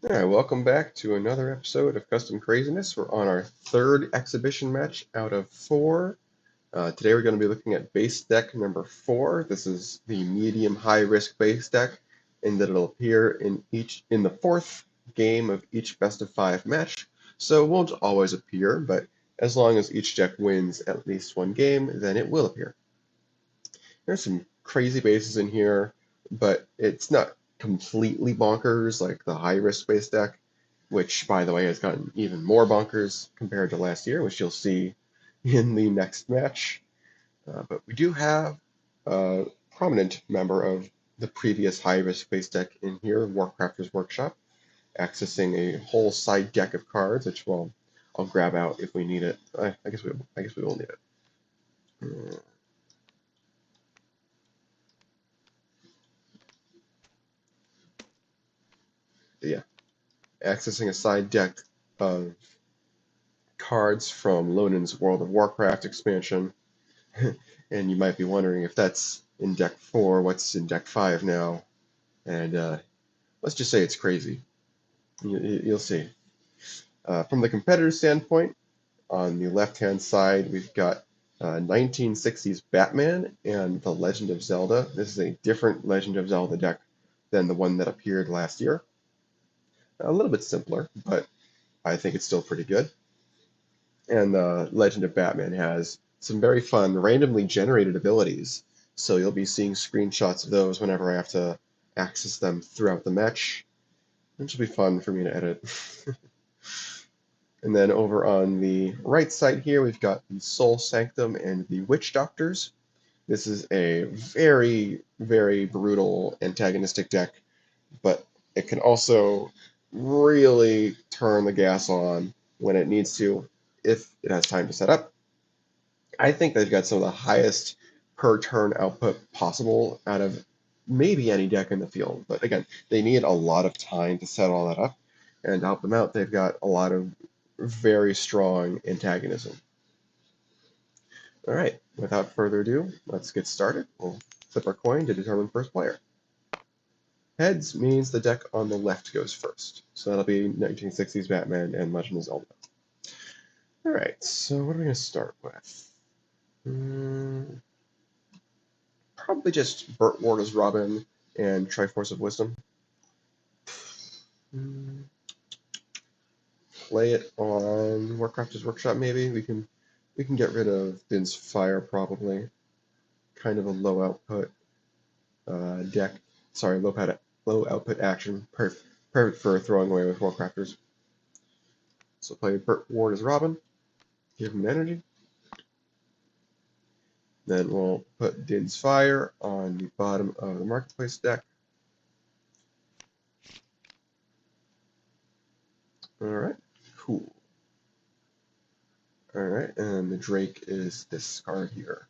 Alright, welcome back to another episode of Custom Craziness. We're on our third exhibition match out of four. Today we're going to be looking at base deck number four. This is the medium high risk base deck, and that it'll appear in the fourth game of each best of five match. So it won't always appear, but as long as each deck wins at least one game, then it will appear. There's some crazy bases in here, but it's not completely bonkers like the high risk base deck, which, by the way, has gotten even more bonkers compared to last year, which you'll see in the next match. But we do have a prominent member of the previous high risk base deck in here, Warcrafters Workshop, accessing a whole side deck of cards, which I'll grab out if we need it. I guess we will need it. Yeah, accessing a side deck of cards from Lonen's World of Warcraft expansion. And you might be wondering if that's in deck 4, what's in deck 5 now? And let's just say it's crazy. You'll see. From the competitor standpoint, on the left-hand side, we've got 1960s Batman and the Legend of Zelda. This is a different Legend of Zelda deck than the one that appeared last year. A little bit simpler, but I think it's still pretty good. And Legend of Batman has some very fun, randomly generated abilities. So you'll be seeing screenshots of those whenever I have to access them throughout the match, which will be fun for me to edit. And then over on the right side here, we've got the Soul Sanctum and the Witch Doctors. This is a very, very brutal antagonistic deck, but it can also really turn the gas on when it needs to if it has time to set up. I think they've got some of the highest per turn output possible out of maybe any deck in the field. But again, they need a lot of time to set all that up. And to help them out, they've got a lot of very strong antagonism. All right, without further ado, let's get started. We'll flip our coin to determine first player. Heads means the deck on the left goes first. So that'll be 1960s Batman and Legend of Zelda. All right, so what are we going to start with? Probably just Burt Ward Robin and Triforce of Wisdom. Play it on Warcrafters Workshop maybe. We can get rid of Din's Fire probably. Kind of a low output deck. Sorry, low output action. Perfect for throwing away with Warcrafters. So play Burt Ward as Robin. Give him energy. Then we'll put Din's Fire on the bottom of the Marketplace deck. Alright, cool. Alright, and the Drake is this card here.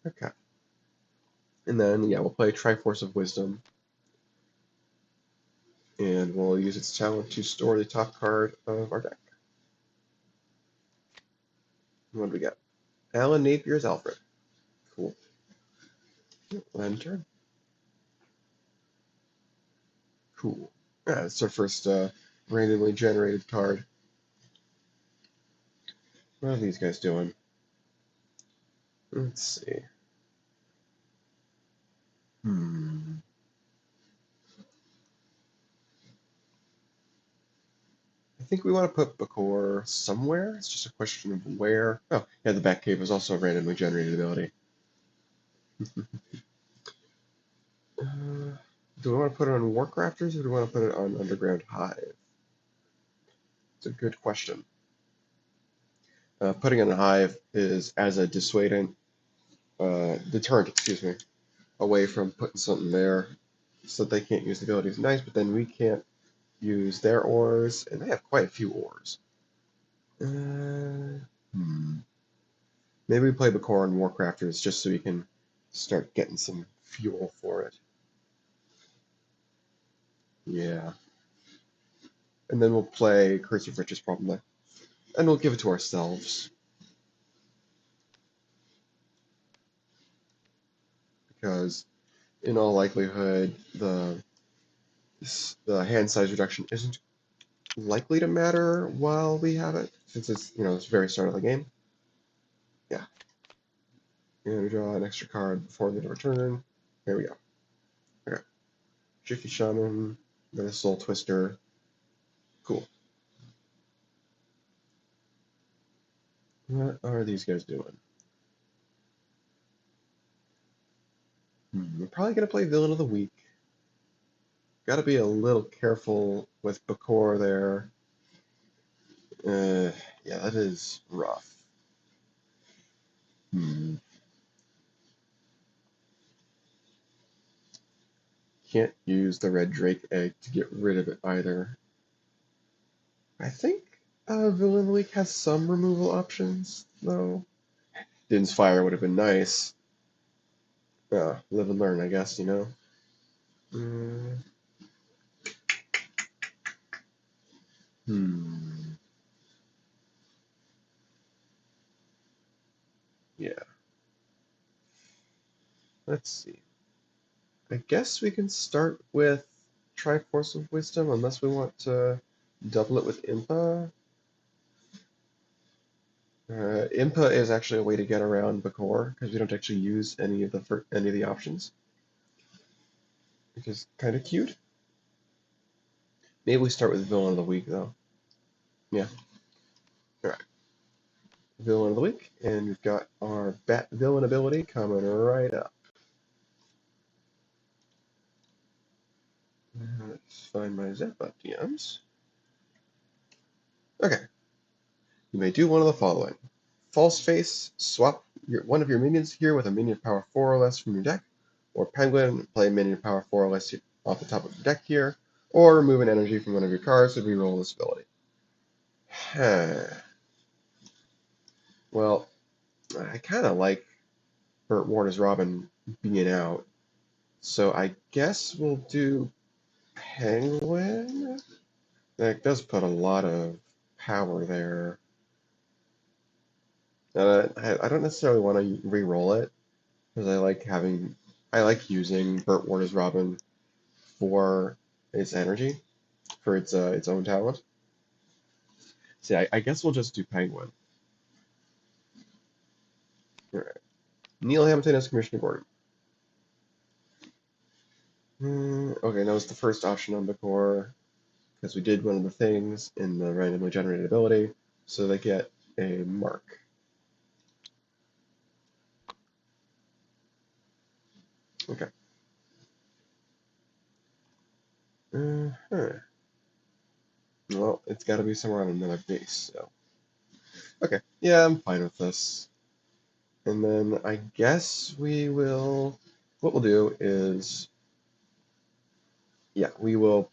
Okay. And then, yeah, we'll play Triforce of Wisdom. And we'll use its talent to store the top card of our deck. What do we got? Alan Napier's Alfred. Cool. End turn. Cool. Yeah, it's our first randomly generated card. What are these guys doing? Let's see. I think we want to put Bakor somewhere. It's just a question of where. Oh, yeah, the Batcave is also a randomly generated ability. Do we want to put it on Warcrafters or do we want to put it on Underground Hive? It's a good question. Putting it on Hive is as a deterrent, away from putting something there so that they can't use the abilities. Nice, but then we can't use their ores, and they have quite a few ores. Maybe we play Bakor on Warcrafters just so we can start getting some fuel for it. Yeah. And then we'll play Curse of Riches probably. And we'll give it to ourselves. Because in all likelihood, the hand size reduction isn't likely to matter while we have it, since it's, it's the very start of the game. Yeah. And we draw an extra card before the end of our turn. There we go. Okay. Shifty Shaman, then a Soul Twister. Cool. What are these guys doing? We're probably going to play Villain of the Week. Got to be a little careful with Bakor there. Yeah, that is rough. Can't use the red Drake egg to get rid of it either. I think Villain of the Week has some removal options, though. Din's Fire would have been nice. Live and learn, I guess, you know? Mm, hmm. Yeah. Let's see. I guess we can start with Triforce of Wisdom, unless we want to double it with Impa. Impa is actually a way to get around Bakor, because we don't actually use any of the options, which is kind of cute. Maybe we start with Villain of the Week, though. Yeah. Alright. Villain of the Week, and we've got our Bat Villain ability coming right up. Let's find my Zappa DMs. Okay. You may do one of the following. False Face, swap one of your minions here with a minion power 4 or less from your deck, or Penguin, play minion power 4 or less off the top of your deck here, or remove an energy from one of your cards to reroll this ability. Well, I kind of like Burt Warner's Robin being out, so I guess we'll do Penguin. That does put a lot of power there. I don't necessarily want to re-roll it because I like using Burt Warner's Robin for its energy, for its own talent. See, I guess we'll just do Penguin. All right. Neil Hamilton as Commissioner Gordon. Okay, that was the first option on Bakor because we did one of the things in the randomly generated ability, so they get a mark. Okay. Well, it's got to be somewhere on another base, so. Okay, yeah, I'm fine with this. And then I guess what we'll do is, yeah, we will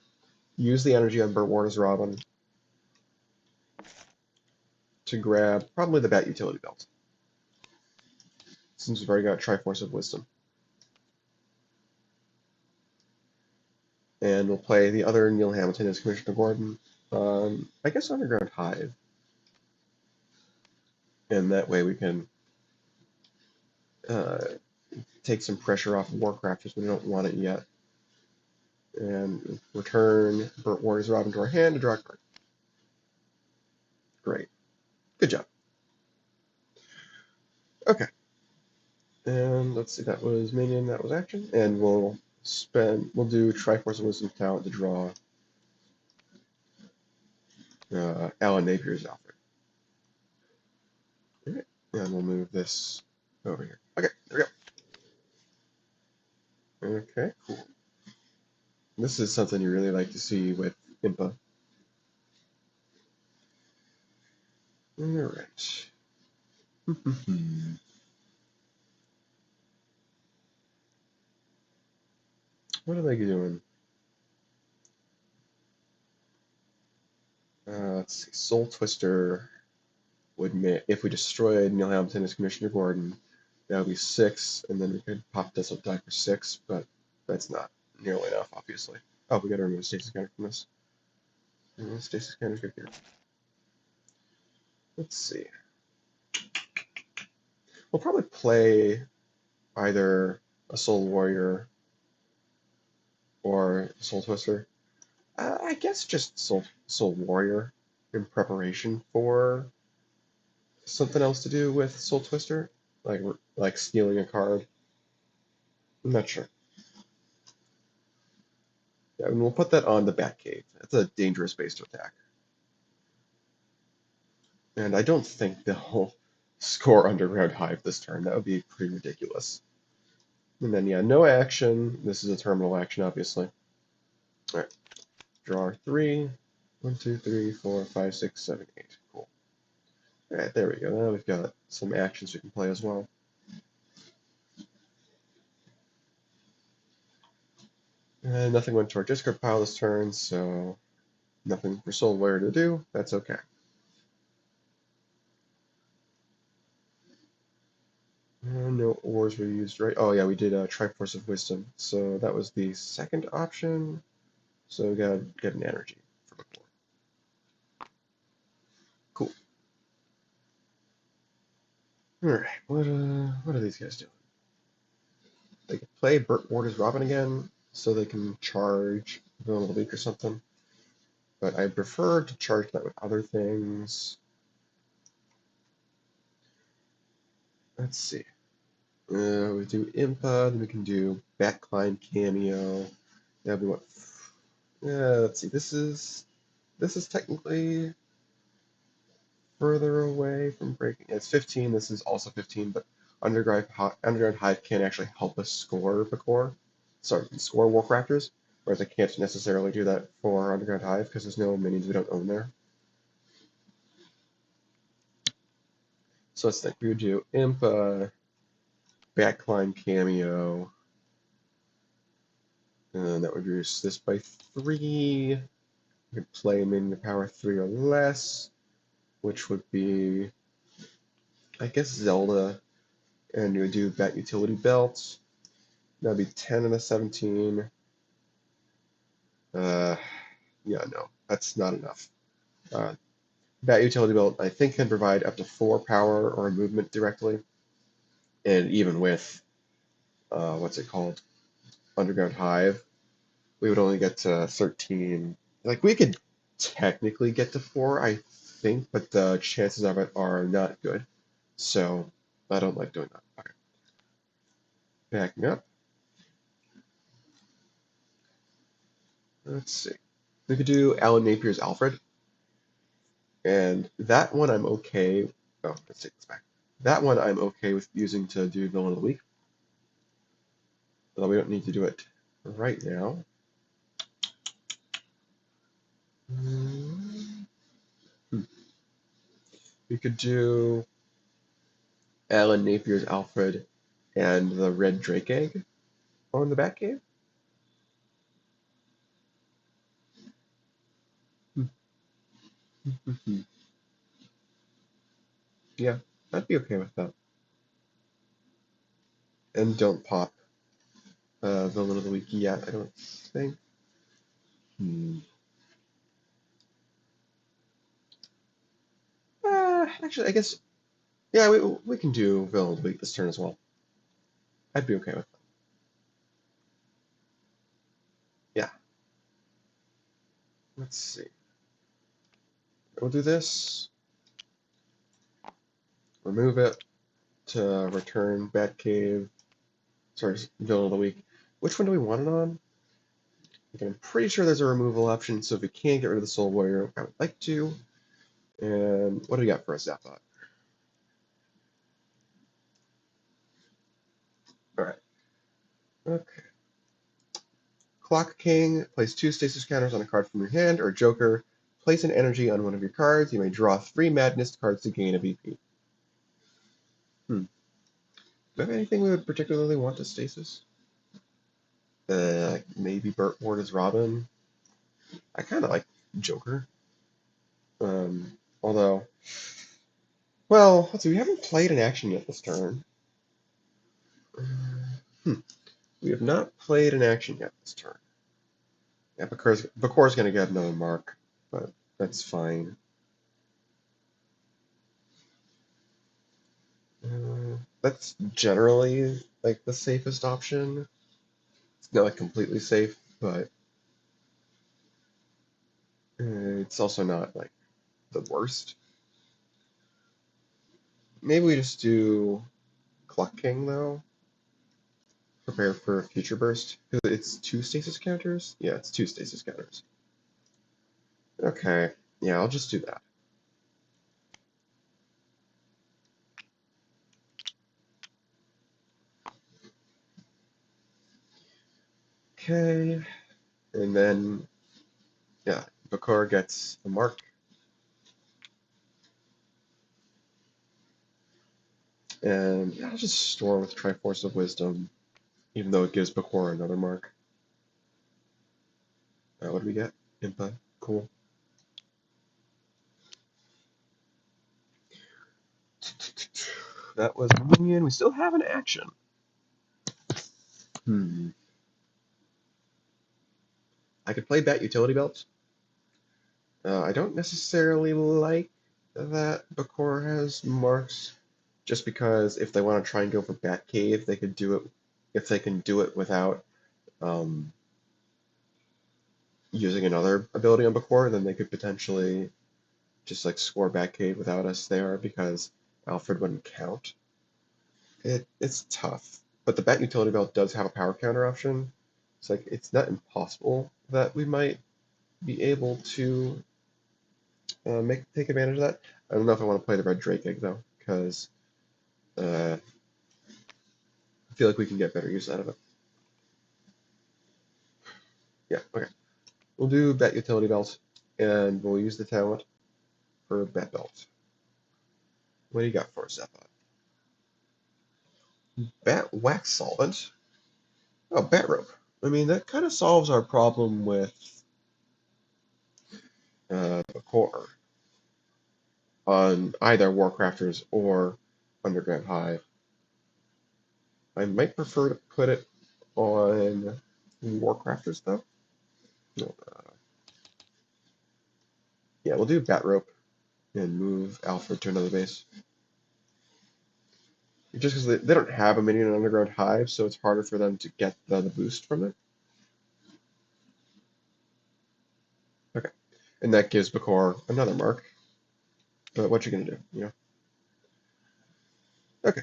use the energy on Burt Warner's Robin to grab probably the Bat Utility Belt, since we've already got Triforce of Wisdom. And we'll play the other Neil Hamilton as Commissioner Gordon on, I guess, Underground Hive. And that way we can take some pressure off of Warcraft if we don't want it yet. And return Burt Warner's Robin to our hand to draw a card. Great. Good job. Okay. And let's see, that was minion, that was action. And we'll do Triforce of Wisdom talent to draw Alan Napier's Alfred. Alright, and we'll move this over here. Okay, there we go. Okay, cool. This is something you really like to see with Impa. Alright. What are they doing? Let's see. Soul Twister would make, if we destroyed Neil Hamilton as Commissioner Gordon, that would be 6, and then we could pop this up die for 6, but that's not nearly enough, obviously. Oh, we gotta remove a stasis counter from this. Stasis counter's good here. Let's see. We'll probably play either a Soul Warrior or Soul Twister. I guess just Soul Warrior in preparation for something else to do with Soul Twister, like stealing a card. I'm not sure. Yeah, and we'll put that on the Batcave. That's a dangerous base to attack. And I don't think they'll score Underground Hive this turn. That would be pretty ridiculous. And then, yeah, no action. This is a terminal action, obviously. All right, draw 3. 1, 2, 3, 4, 5, 6, 7, 8. Cool. All right, there we go. Now we've got some actions we can play as well. And nothing went to our discard pile this turn, so nothing for Soul Warrior to do. That's okay. No ores were used, right? Oh yeah, we did Triforce of Wisdom. So that was the second option. So we gotta get an energy from a core. Cool. Alright, what are these guys doing? They can play Burt Ward's Robin again, so they can charge Villain of the Week or something. But I prefer to charge that with other things. Let's see. We do Impa, then we can do Backclimb Cameo. That'll be what? Let's see. This is technically further away from breaking. It's 15. This is also 15, but Underground Hive can actually help us score Bakor. Sorry, score Wolf Raptors, whereas I can't necessarily do that for Underground Hive because there's no minions we don't own there. So let's think. We would do Impa, Backclimb Cameo, and that would reduce this by 3. We could play minion power 3 or less, which would be, I guess, Zelda, and you would do Bat Utility Belt. That'd be 10 and a 17. Yeah, no, that's not enough. Uh, Bat Utility Belt, I think, can provide up to 4 power or movement directly, and even with what's it called, Underground Hive, we would only get to 13. Like we could technically get to 4, I think, but the chances of it are not good. So I don't like doing that. Okay. Backing up. Let's see. We could do Alan Napier's Alfred. And that one I'm okay. Oh, let's take this back. That one I'm okay with using to do Villain of the Week. Although we don't need to do it right now. Hmm. We could do Alan Napier's Alfred and the Red Drake Egg on the Batcave. Yeah, I'd be okay with that. And don't pop Villain of the Week yet, I don't think. Actually, I guess, yeah, we can do Villain of the Week this turn as well. I'd be okay with that. Yeah. Let's see. We'll do this. Remove it to return Batcave. Sorry, Villain of the Week. Which one do we want it on? Okay, I'm pretty sure there's a removal option, so if we can't get rid of the Soul Warrior, I would like to. And what do we got for a Zapbot? Alright. Okay. Clock King, place 2 stasis counters on a card from your hand, or Joker, place an energy on one of your cards. You may draw 3 Madness cards to gain a VP. Do we have anything we would particularly want to stasis? Maybe Burt Ward's Robin. I kind of like Joker. Although, well, let's see, we haven't played an action yet this turn. We have not played an action yet this turn. Yeah, Bakor's going to get another mark, but that's fine. That's generally like the safest option. It's not like completely safe, but it's also not like the worst. Maybe we just do Cluck King though. Prepare for a future burst. It's two stasis counters? Yeah, it's two stasis counters. Okay, yeah, I'll just do that. Okay, and then, yeah, Bakura gets a mark. And yeah, I'll just store with Triforce of Wisdom, even though it gives Bakura another mark. What do we get? Impa. Cool. That was a minion. We still have an action. I could play Bat Utility Belt. I don't necessarily like that Bakura has marks, just because if they want to try and go for Bat Cave, they could do it. If they can do it without um, using another ability on Bakura, then they could potentially just like score Bat Cave without us there because Alfred wouldn't count. It's tough, but the Bat Utility Belt does have a power counter option. It's like it's not impossible that we might be able to take advantage of that. I don't know if I want to play the Red Drake Egg though, because I feel like we can get better use out of it. Yeah, okay. We'll do Bat Utility Belt, and we'll use the talent for Bat Belt. What do you got for us, Zeppa? Bat Wax Solvent? Oh, Bat Rope. I mean, that kind of solves our problem with the core on either Warcrafters or Underground Hive. I might prefer to put it on Warcrafters, though. No, yeah, we'll do Bat Rope and move Alfred to another base. Just because they don't have a minion in Underground Hive, so it's harder for them to get the boost from it. Okay. And that gives Bakor another mark. But what you gonna do, you know? Okay.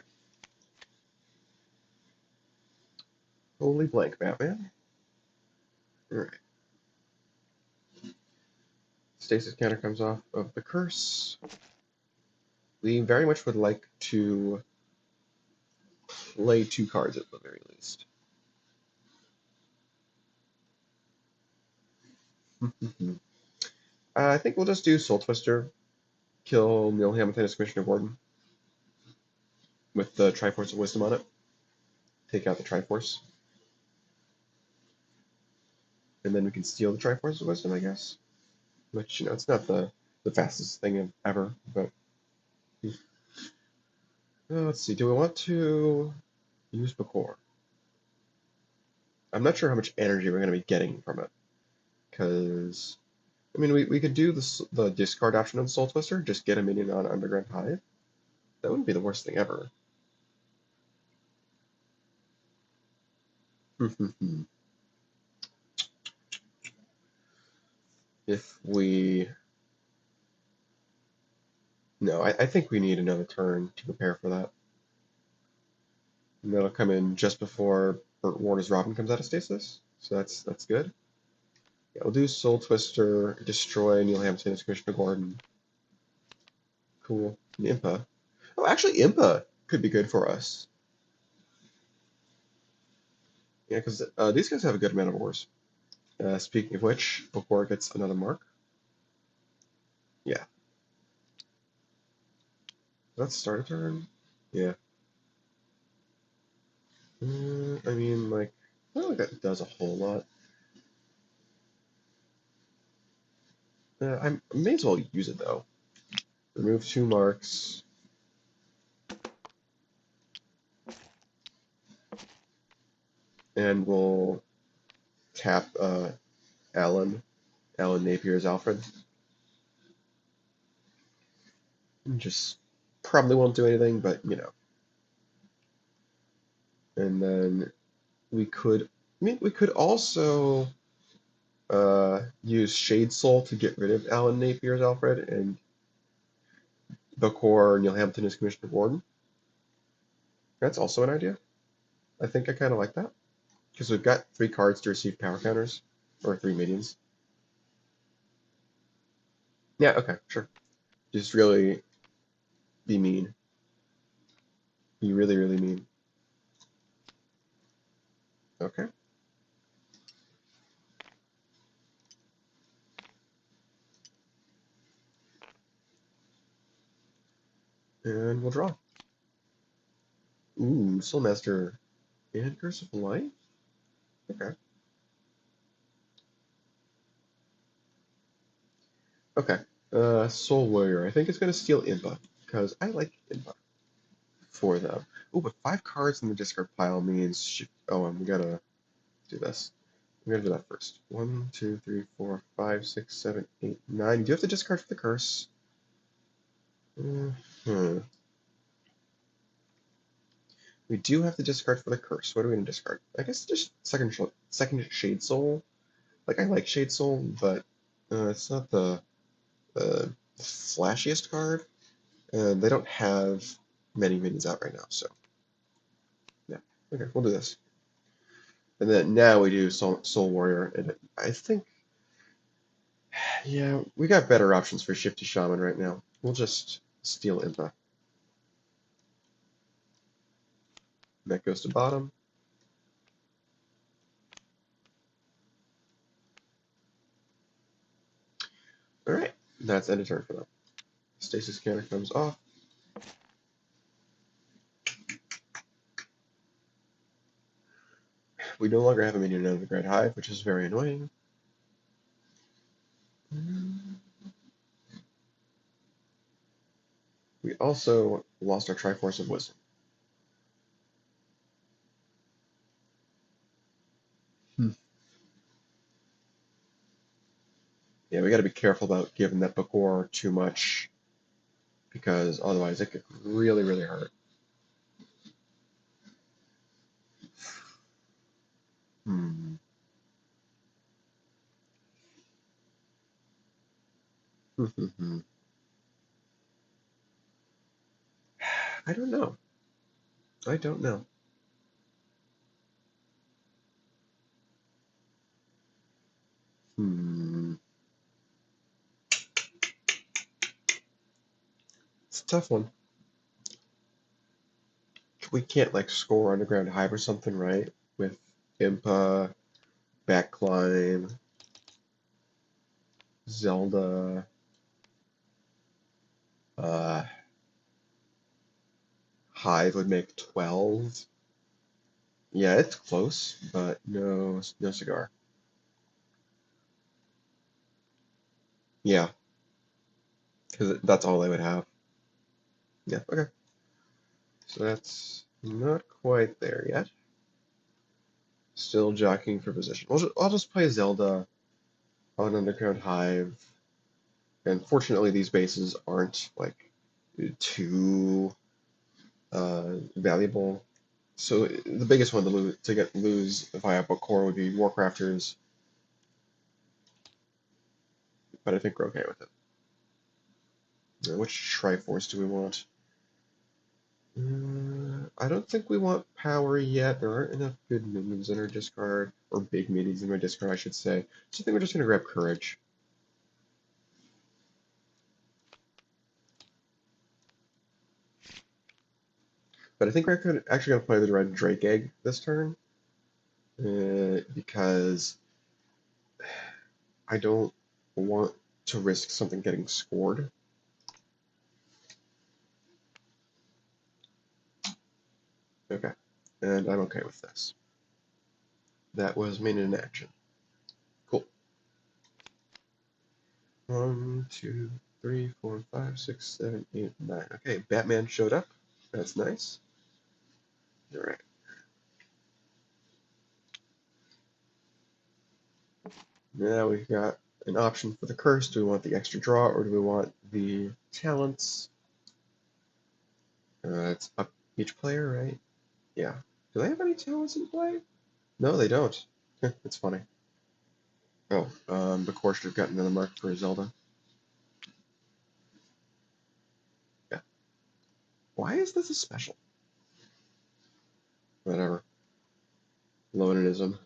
Holy blank, Batman. Alright. Stasis counter comes off of the curse. We very much would like to play two cards at the very least. I think we'll just do Soul Twister, kill Neil Hamilton as Commissioner Gordon with the Triforce of Wisdom on it. Take out the Triforce. And then we can steal the Triforce of Wisdom, I guess. Which, you know, it's not the fastest thing ever, but... let's see, do we want to use Bakor? I'm not sure how much energy we're going to be getting from it, because... I mean, we could do the discard option on Soul Twister, just get a minion on Underground Hive. That wouldn't be the worst thing ever. If we... No, I think we need another turn to prepare for that. And that'll come in just before Burt Warner's Robin comes out of stasis, so that's good. Yeah, we'll do Soul Twister, destroy Neil Hampton as Commissioner Gordon. Cool. And Impa. Oh, actually, Impa could be good for us. Yeah, because these guys have a good amount of ores. Speaking of which, before it gets another mark. Yeah. Let's start a turn. Yeah. I mean, like, I don't think that does a whole lot. I may as well use it, though. Remove 2 marks. And we'll tap Alan Napier's Alfred. Just probably won't do anything, but, you know. And then we could, I mean, we could also use Shade Soul to get rid of Alan Napier's Alfred and Bokor Neil Hampton as Commissioner Gordon. That's also an idea. I think I kind of like that. Because we've got 3 cards to receive power counters, or 3 minions. Yeah, okay, sure. Just really be mean. Be really, really mean. Okay. And we'll draw. Ooh, Soulmaster and Curse of Light? Okay. Okay. Soul Warrior. I think it's going to steal Impa, because I like Impa for them. Ooh, but 5 cards in the discard pile means... Oh, and we gotta do this. We gotta do that first. 1, 2, 3, 4, 5, 6, 7, 8, 9. You do have to discard for the curse. Hmm. We do have to discard for the curse. What are we gonna discard? I guess just second Shade Soul. Like I like Shade Soul, but it's not the flashiest card. And they don't have many minions out right now, so yeah. Okay, we'll do this. And then now we do Soul Warrior, and I think, yeah, we got better options for Shifty Shaman right now. We'll just steal Impa. That goes to bottom. Alright, that's end of turn for them. Stasis counter comes off. We no longer have a minion out of the Great Hive, which is very annoying. We also lost our Triforce of Wisdom. Yeah, we gotta be careful about giving that Bakor too much, because otherwise it could really, really hurt. Hmm. I don't know. I don't know. Hmm. It's a tough one. We can't like score Underground Hive or something, right? With Impa, Backclimb, Zelda, uh, Hive would make 12. Yeah, it's close, but no cigar. Yeah, because that's all they would have. Yeah, okay. So that's not quite there yet. Still jockeying for position. I'll just play Zelda on Underground Hive. And fortunately, these bases aren't like too valuable. So the biggest one to lose via core would be Warcrafters, but I think we're okay with it. Which Triforce do we want? I don't think we want power yet. There aren't enough good minions in our discard, or big minions in my discard, I should say. So I think we're just going to grab Courage. But I think we're actually going to play the red Drake Egg this turn, because I don't want to risk something getting scored. Okay, and I'm okay with this. That was minion in action. Cool. 1, 2, 3, 4, 5, 6, 7, 8, 9. Okay, Batman showed up. That's nice. All right. Now we've got an option for the curse. Do we want the extra draw or do we want the talents? It's up each player, right? Yeah. Do they have any talents in play? No, they don't. It's funny. Oh, the core should have gotten another mark for Zelda. Yeah. Why is this a special? Whatever. Lonerism.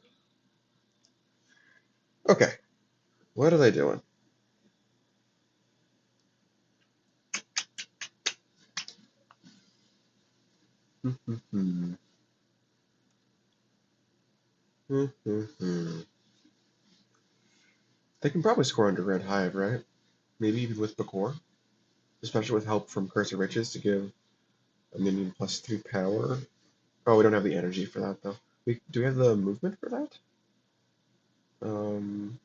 Okay. What are they doing? They can probably score under Red Hive, right? Maybe even with Bakor, especially with help from Curse of Riches to give a minion +3 power. Oh, we don't have the energy for that though. Do we have the movement for that? Um,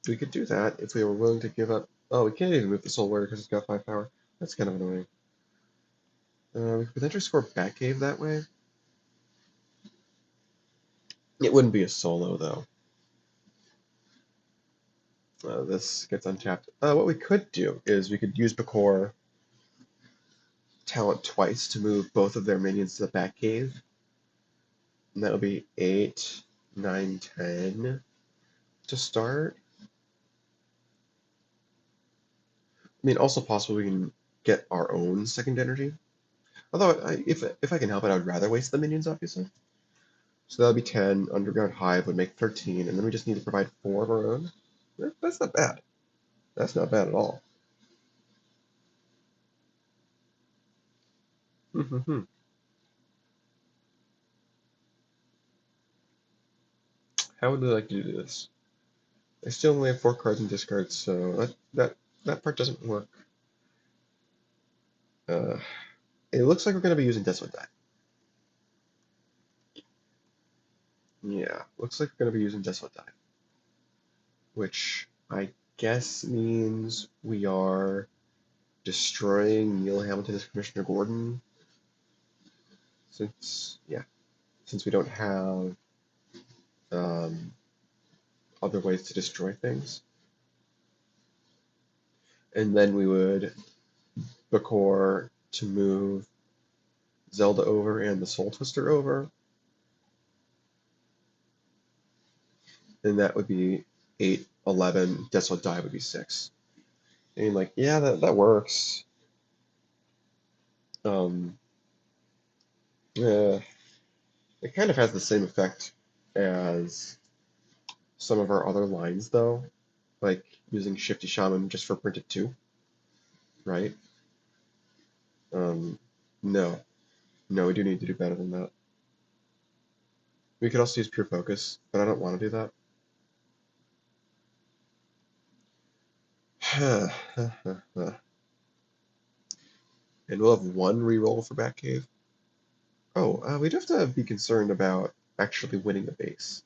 we could do that if we were willing to give up. Oh, we can't even move the Soul Warrior because it's got 5 power. That's kind of annoying. We could potentially score Batcave that way. It wouldn't be a solo though. This gets untapped. What we could do is we could use Bakor talent twice to move both of their minions to the Batcave. And that'll be 8, 9, 10 to start. I mean, also possible we can get our own second energy. Although, if I can help it, I would rather waste the minions, obviously. So that'll be 10. Underground Hive would make 13, and then we just need to provide 4 of our own. That's not bad. That's not bad at all. How would we like to do this? I still only have 4 cards in discard, so that part doesn't work. Uh, it looks like we're going to be using Desolate Dive. Yeah, looks like we're going to be using Desolate Dive, which I guess means we are destroying Neil Hamilton as Commissioner Gordon, since we don't have um, other ways to destroy things. And then we would Bakor to move Zelda over and the Soul Twister over, and that would be 8, 11. Desolate Dive would be 6. And like, yeah, that works. Yeah, it kind of has the same effect as some of our other lines, though, like using Shifty Shaman just for printed 2, right? Um, no, no, we do need to do better than that. We could also use Pure Focus, but I don't want to do that. And we'll have 1 reroll for Batcave. Oh, we do have to be concerned about actually winning the base.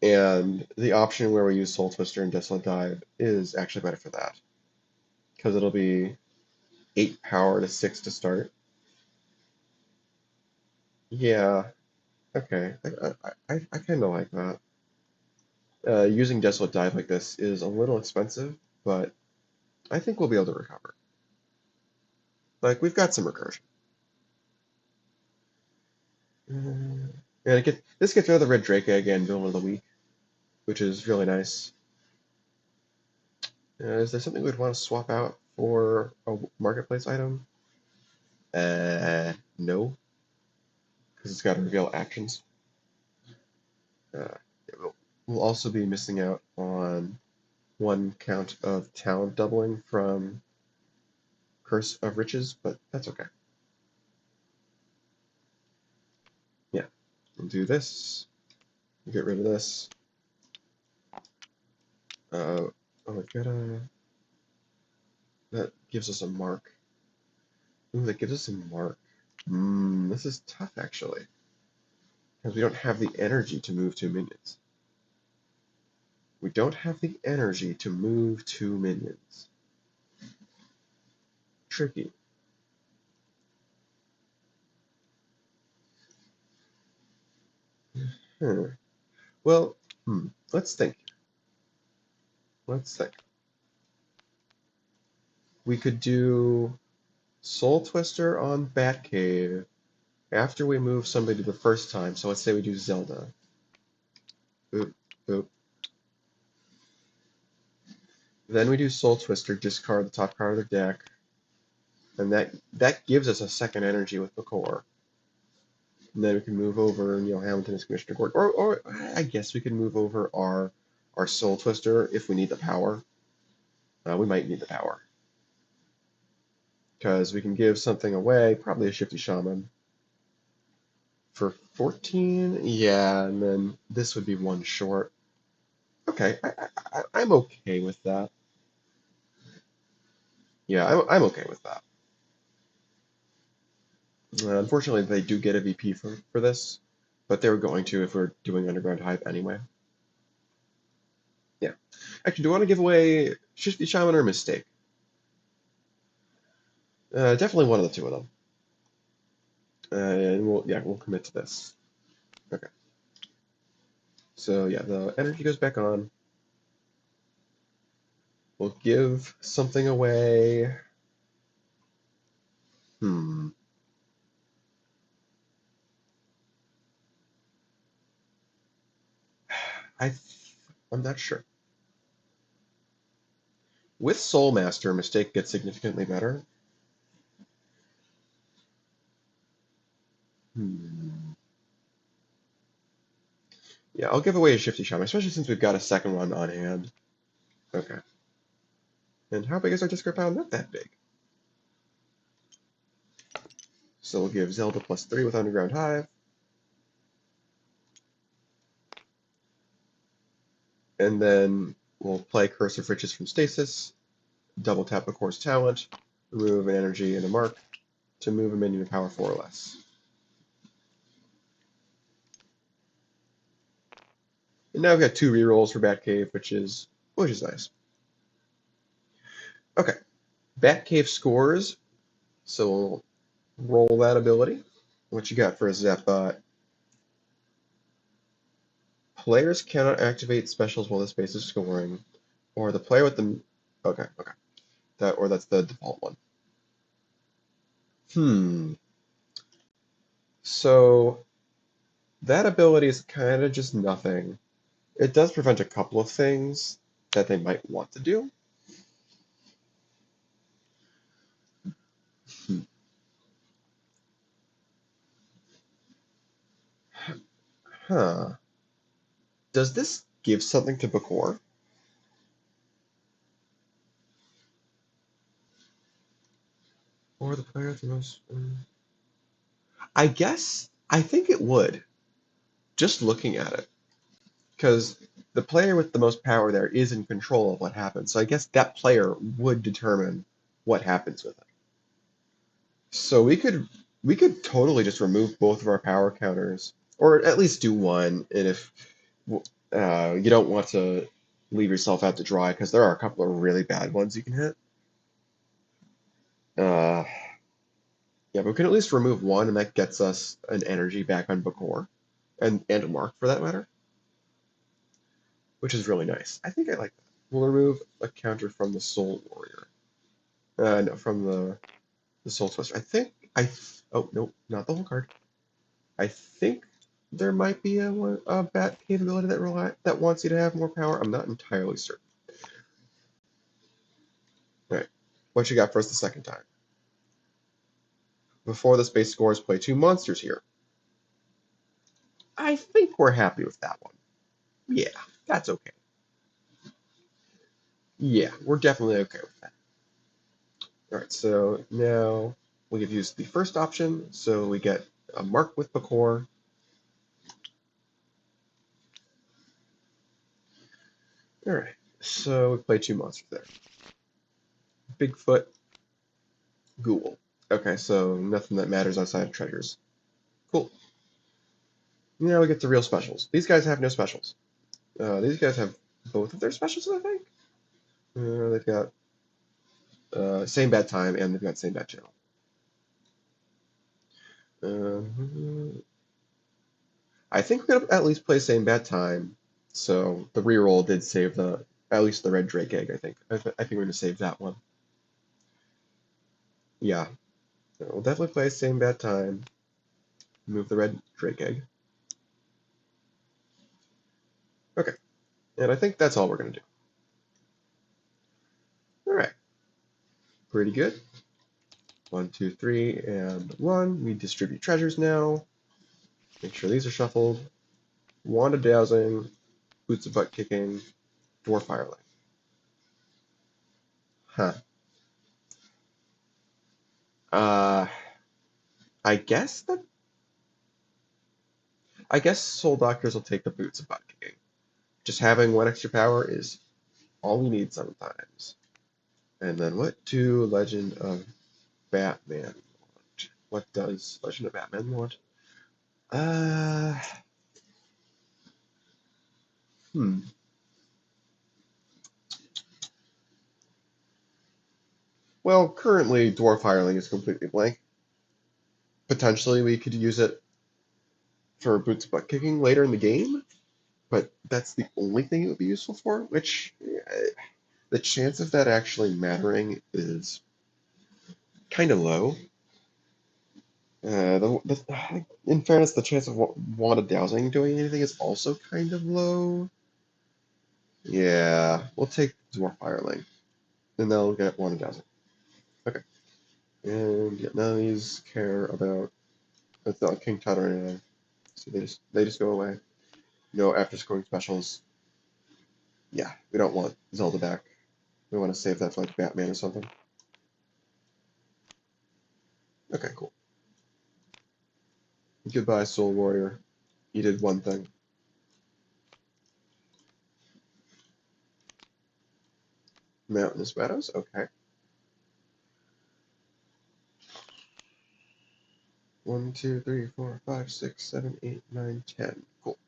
And the option where we use Soul Twister and Desolate Dive is actually better for that. Because it'll be 8 power to 6 to start. Yeah, okay. I kind of like that. Using Desolate Dive like this is a little expensive, but I think we'll be able to recover. Like, we've got some recursion. And this gets rid of the red Drake again, villain of the week, which is really nice. Is there something we'd want to swap out for a marketplace item? No, because it's got to reveal actions. Uh, we'll also be missing out on 1 count of talent doubling from Curse of Riches, but that's okay. Yeah, we'll do this. Get rid of this. Oh, we gotta. That gives us a mark. Ooh, that gives us a mark. This is tough actually, because we don't have the energy to move 2 minions. We don't have the energy to move 2 minions. Tricky. Well, let's think. Let's think. We could do Soul Twister on Batcave after we move somebody the first time. So let's say we do Zelda. Boop, boop. Then we do Soul Twister, discard the top card of the deck, and that gives us a second energy with the core. And then we can move over, Hamilton's Commissioner Court, or I guess we can move over our Soul Twister if we need the power. We might need the power because we can give something away, probably a Shifty Shaman for 14. Yeah, and then this would be one short. Okay, I'm okay with that. Yeah, I'm okay with that. Unfortunately, they do get a VP for this, but they were going to if we're doing Underground Hype anyway. Yeah. Actually, do you want to give away Shifty Shaman or Mistake? Definitely one of the two of them. And we'll commit to this. Okay. So yeah, the energy goes back on. We'll give something away. Hmm. I I'm not sure. With Soul Master, Mistake gets significantly better. Hmm. Yeah, I'll give away a Shifty Shaman, especially since we've got a second one on hand. Okay. And how big is our discard pile? Not that big. So we'll give Zelda +3 with Underground Hive. And then we'll play Curse of Riches from Stasis, double tap a Core's Talent, remove an energy and a mark to move a minion to power 4 or less. And now we've got 2 rerolls for Batcave, which is nice. Okay, Batcave scores. So we'll roll that ability. What you got for a Zapbot? Players cannot activate specials while the space is scoring, or the player with the okay. That's the default one. So that ability is kind of just nothing. It does prevent a couple of things that they might want to do. Hmm. Huh. Does this give something to Bakor? Or the player with the most... I think it would, just looking at it. Because the player with the most power there is in control of what happens. So I guess that player would determine what happens with it. So we could totally just remove both of our power counters, or at least do one. And if you don't want to leave yourself out to dry, because there are a couple of really bad ones you can hit. Uh, yeah, but we can at least remove one, and that gets us an energy back on Bakor, and a mark for that matter, which is really nice. I think I like that. We'll remove a counter from the Soul Warrior. No, from the Soul Twister. Oh no, not the whole card. I think there might be a bat capability that wants you to have more power. I'm not entirely certain. All right, what you got for us the second time? Before the space scores, play 2 monsters here. I think we're happy with that one. Yeah, that's okay. Yeah, we're definitely okay with that. All right, so now we have used the first option, so we get a mark with Bakor. All right, so we play 2 monsters there. Bigfoot, Ghoul. Okay, so nothing that matters outside of treasures. Cool. Now we get to real specials. These guys have no specials. These guys have both of their specials, I think. They've got same bad time, and they've got same bad channel. I think we're gonna at least play same bad time. So the reroll did save at least the red Drake egg. I think. I think we're gonna save that one. Yeah, we'll definitely play same bad time. Move the red Drake egg. Okay, and I think that's all we're gonna do. pretty good. 1, 2, 3, and 1. We distribute treasures now. Make sure these are shuffled. Wand of Dowsing, Boots of Butt Kicking, Dwarf Firelight. Huh. I guess that. I guess Soul Doctors will take the Boots of Butt Kicking. Just having 1 extra power is all we need sometimes. And then what do Legend of Batman want? What does Legend of Batman want? Uh, hmm. Well, currently Dwarf Hireling is completely blank. Potentially we could use it for Boots of Butt Kicking later in the game, but that's the only thing it would be useful for, which the chance of that actually mattering is kind of low. In fairness, the chance of Wand of Dowsing doing anything is also kind of low. Yeah, we'll take Dwarf Fireling, and they'll get Wand of Dowsing. Okay. And yeah, none of these care about it's not King Tut or anything, so they just go away. No after scoring specials. Yeah, we don't want Zelda back. We want to save that for like Batman or something. Okay, cool. Goodbye, Soul Warrior. You did one thing. Mountainous Meadows. Okay. 1, 2, 3, 4, 5, 6, 7, 8, 9, 10. Cool.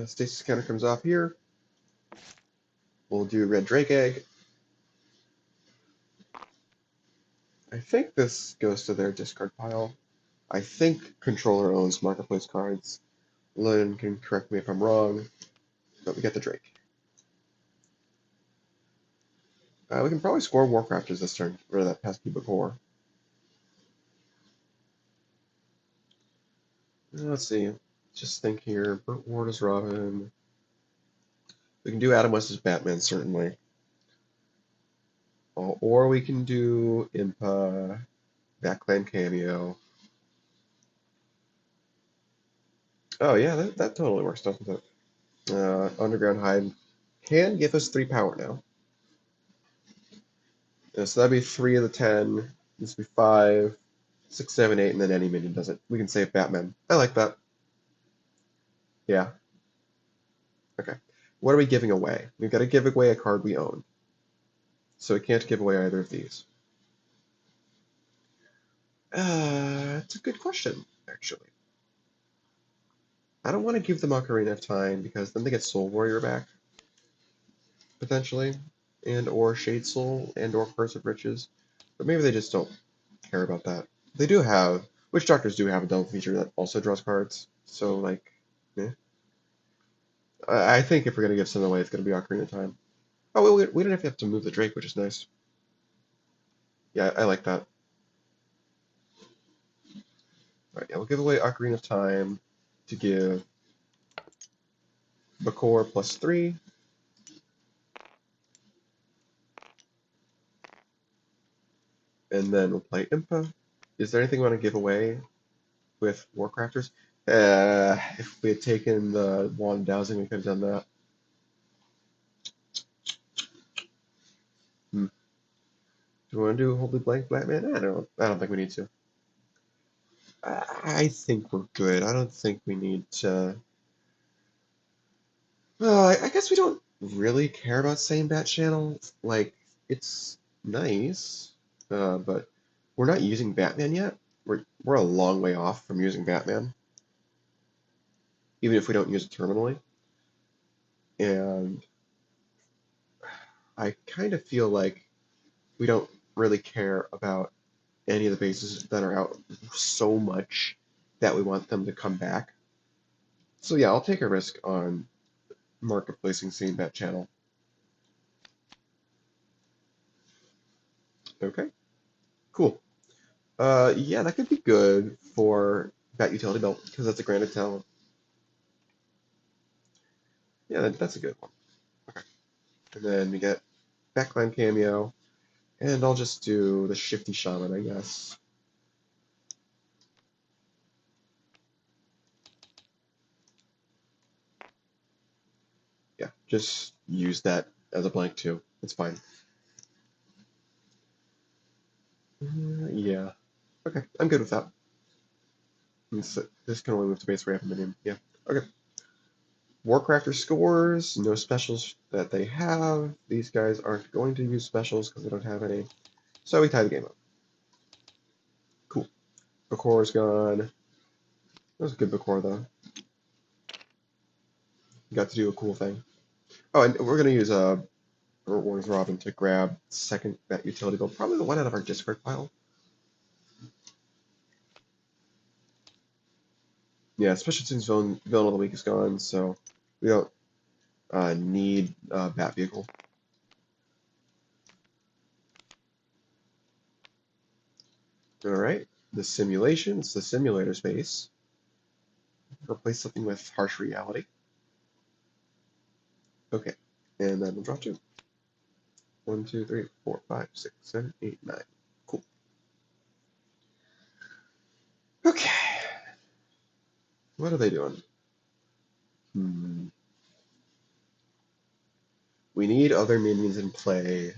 Stasis counter comes off here. We'll do Red Drake Egg. I think this goes to their discard pile. I think Controller owns Marketplace cards. Lynn can correct me if I'm wrong, but we get the Drake. We can probably score Warcrafters this turn, rid of that pesky Bakor. Let's see. Just think here. Burt Ward is Robin. We can do Adam West as Batman, certainly. Or we can do Impa, Backclaim Cameo. Oh yeah, that totally works, doesn't it? Underground Hide can give us 3 power now. So that'd be 3 of the 10. This would be 5, 6, 7, 8, and then any minion does it. We can save Batman. I like that. Yeah. Okay. What are we giving away? We've got to give away a card we own. So we can't give away either of these. It's a good question, actually. I don't want to give them Ocarina of Time because then they get Soul Warrior back, potentially, and or Shade Soul and or Curse of Riches. But maybe they just don't care about that. They do have Witch Doctors do have a double feature that also draws cards. So like, yeah. I think if we're gonna give something away, it's gonna be Ocarina of Time. Oh, well, we don't have to move the Drake, which is nice. Yeah, I like that. All right, yeah, we'll give away Ocarina of Time to give Bakor +3. And then we'll play Impa. Is there anything we want to give away with Warcrafters? If we had taken the Wand Dowsing, we could have done that. Do we want to do Holy Blank Batman? I don't think we need to. I think we're good. I don't think we need to. I guess we don't really care about same bat channel. Like, it's nice, but we're not using Batman yet. We're a long way off from using Batman, even if we don't use it terminally. And I kind of feel like we don't really care about any of the bases that are out so much that we want them to come back. So yeah, I'll take a risk on marketplacing same bat channel. Okay, cool. Yeah, that could be good for Bat Utility Belt because that's a granted talent. Yeah, that's a good one. Okay. And then we get Backline cameo. And I'll just do the Shifty Shaman, I guess. Yeah, just use that as a blank too. It's fine. Yeah. Okay, I'm good with that. This can only move to base ramp minion. Yeah. Okay. Warcrafter scores, no specials that they have. These guys aren't going to use specials because they don't have any. So we tie the game up. Cool. Bakor's gone. That was a good Bakor though. Got to do a cool thing. Oh, and we're gonna use Warren's Robin to grab second that utility build, probably the one out of our discard pile. Yeah, especially since Villain of the Week is gone, so we don't need Bat Vehicle. Alright, the simulation, it's the simulator space. Replace something with harsh reality. Okay, and then we'll draw 2. 1, 2, 3, 4, 5, 6, 7, 8, 9. Cool. Okay. What are they doing? We need other minions in play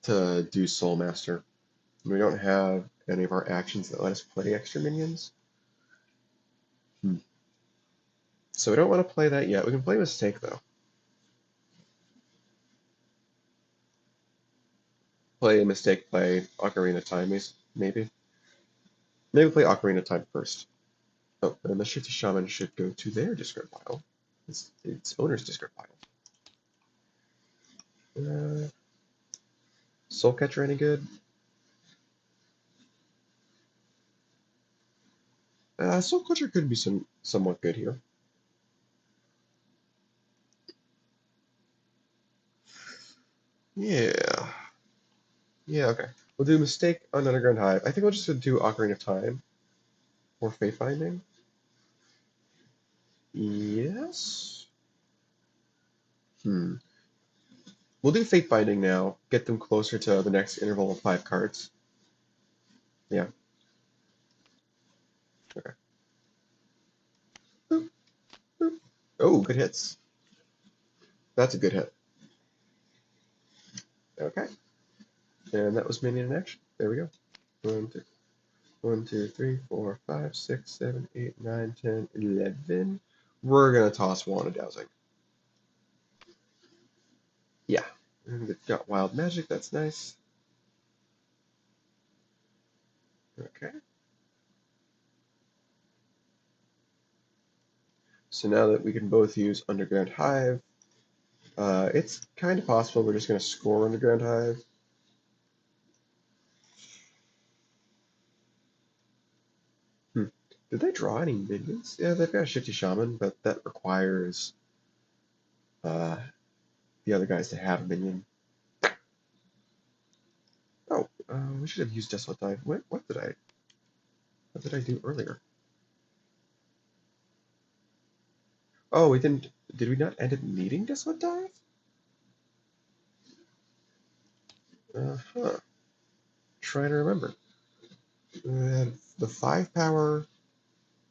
to do Soul Master. We don't have any of our actions that let us play extra minions. So we don't want to play that yet. We can play Mistake though. Play Mistake, play Ocarina of Time, maybe. Maybe play Ocarina of Time first. Oh, and the Shifty Shaman should go to their discard pile. Its owner's discard pile. Soul Catcher any good? Soul Catcher could be somewhat good here. Yeah. Yeah, okay. We'll do Mistake on Underground Hive. I think we'll just do Ocarina of Time or Fate Finding. Yes. We'll do Fate Finding now. Get them closer to the next interval of 5 cards. Yeah. Okay. Boop, boop. Oh, good hits. That's a good hit. Okay. And that was minion in action. There we go. 1, 2, 3, 4, 5, 6, 7, 8, 9, 10, 11. We're gonna toss Wand of Dowsing. Yeah. And it's got Wild Magic, that's nice. Okay. So now that we can both use Underground Hive, it's kind of possible we're just going to score Underground Hive. Did they draw any minions? Yeah, they've got a Shifty Shaman, but that requires uh, the other guys to have a minion. Oh, we should have used Desolate Dive. What did I do earlier? Oh, we didn't. Did we not end up needing Desolate Dive? Huh. Trying to remember. We had the 5 power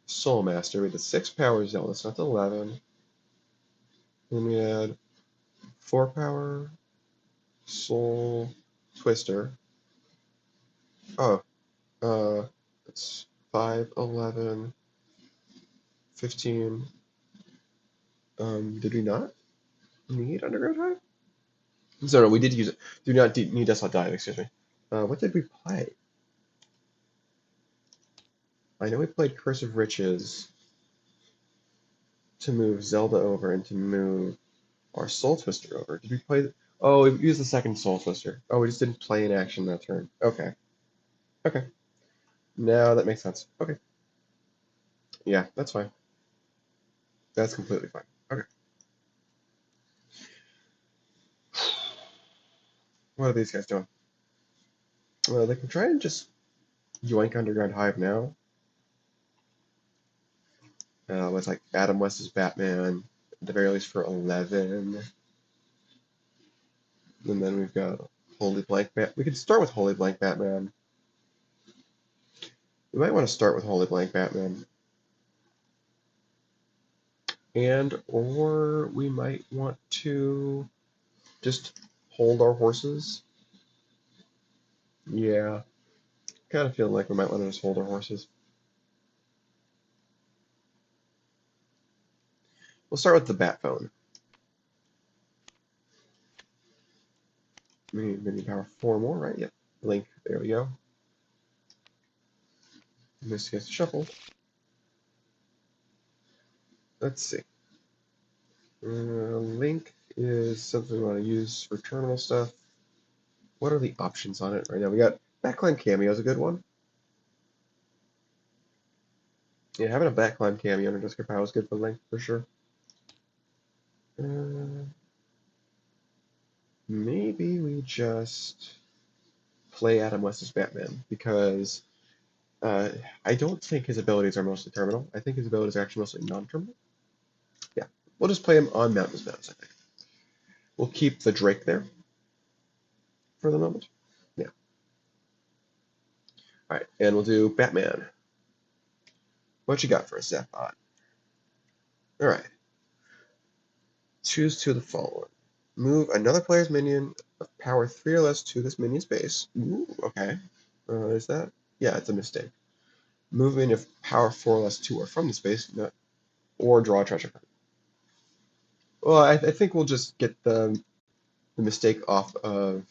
Soul Master, we had the 6 power Zelda, so that's 11. Then we had 4 power Soul Twister. Oh, it's 5, 11, 15. Did we not need Underground Hive? No, we did use it. Do not need Desolate Dive, excuse me. What did we play? I know we played Curse of Riches to move Zelda over and to move our Soul Twister over. Did we play? Oh, we used the second Soul Twister. Oh, we just didn't play in action that turn. Okay. Okay. Now that makes sense. Okay. Yeah, that's fine. That's completely fine. Okay. What are these guys doing? Well, they can try and just yoink Underground Hive now. With like Adam West's Batman, at the very least for 11. And then we've got Holy Blank Bat. We could start with Holy Blank Batman. We might want to start with Holy Blank Batman. Or we might want to just hold our horses. Yeah, kind of feeling like we might want to just hold our horses. We'll start with the Bat Phone. Mini power 4 more, right? Yep. Link, there we go. This gets shuffled. Let's see. Link is something we want to use for terminal stuff. What are the options on it right now? We got Backclimb Cameo is a good one. Yeah, having a Backclimb Cameo under Discord Power is good for Link, for sure. Maybe we just play Adam West's Batman, because I don't think his abilities are mostly terminal. I think his abilities are actually mostly non-terminal. Yeah, we'll just play him on Mountain's Meadows, I think. We'll keep the Drake there for the moment. Yeah. All right, and we'll do Batman. What you got for us, Zapbot? All right. Choose two of the following. Move another player's minion of power 3 or less to this minion's base. Ooh, okay. Is that? Yeah, it's a mistake. Move minion of power 4 or less to or from the space, or draw a treasure card. Well, I think we'll just get the mistake off of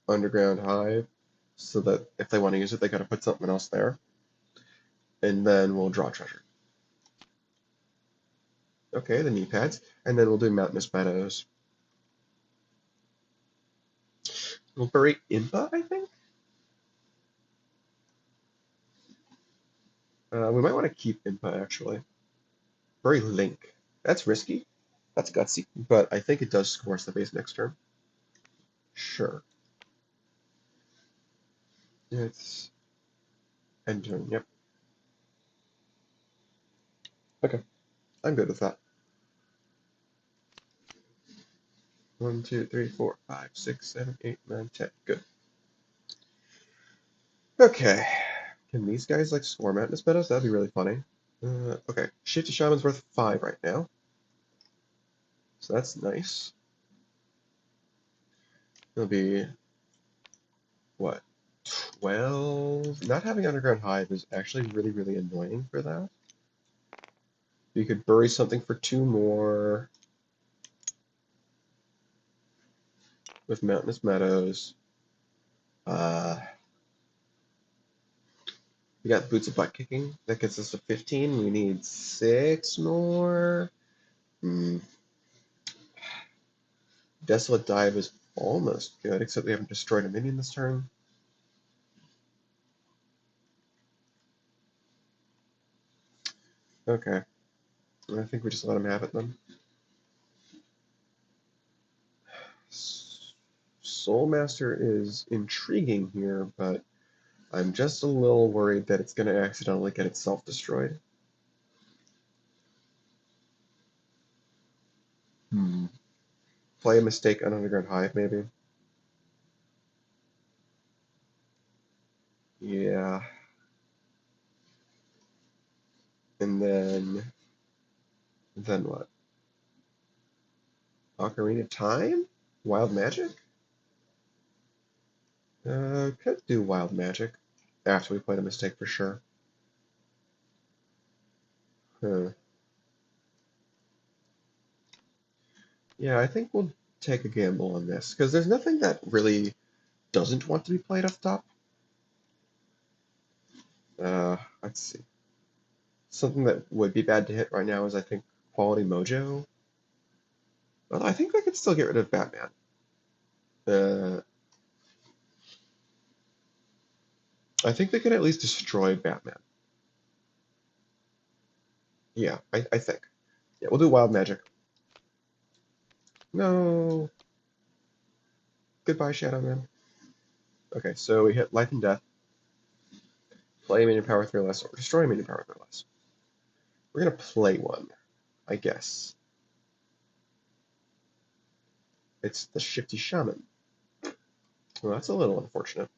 Underground Hive, so that if they want to use it, they got to put something else there, and then we'll draw treasure. Okay, the knee pads, and then we'll do Mountainous Meadows. We'll bury Impa, I think. We might want to keep Impa actually. Bury Link. That's risky. That's gutsy, but I think it does score us the base next turn. Sure. It's end turn. Yep. Okay, I'm good with that. 1, 2, 3, 4, 5, 6, 7, 8, 9, 10. Good. Okay. Can these guys like score Mountainous Meadows? That'd be really funny. Okay. Shift to Shaman's worth 5 right now. So that's nice. It'll be what? 12. Not having Underground Hive is actually really, really annoying for that. You could bury something for 2 more with Mountainous Meadows. We got Boots of Butt Kicking. That gets us to 15. We need 6 more. Desolate Dive is almost good, except we haven't destroyed a minion this turn. Okay. I think we just let him have it then. Soul Master is intriguing here, but I'm just a little worried that it's going to accidentally get itself destroyed. Play a mistake on Underground Hive, maybe. Yeah. And then what? Ocarina of Time? Wild Magic? Could do Wild Magic after we played a mistake for sure. Huh. Yeah, I think we'll take a gamble on this, because there's nothing that really doesn't want to be played off top. Let's see. Something that would be bad to hit right now is, I think, Quality Mojo. Although I think they could still get rid of Batman. I think they could at least destroy Batman. Yeah, I think. Yeah, we'll do Wild Magic. No. Goodbye, Shadow Man. Okay, so we hit Life and Death. Play minion power 3 or less, or destroy minion power 3 or less. We're gonna play one, I guess. It's the Shifty Shaman. Well, that's a little unfortunate.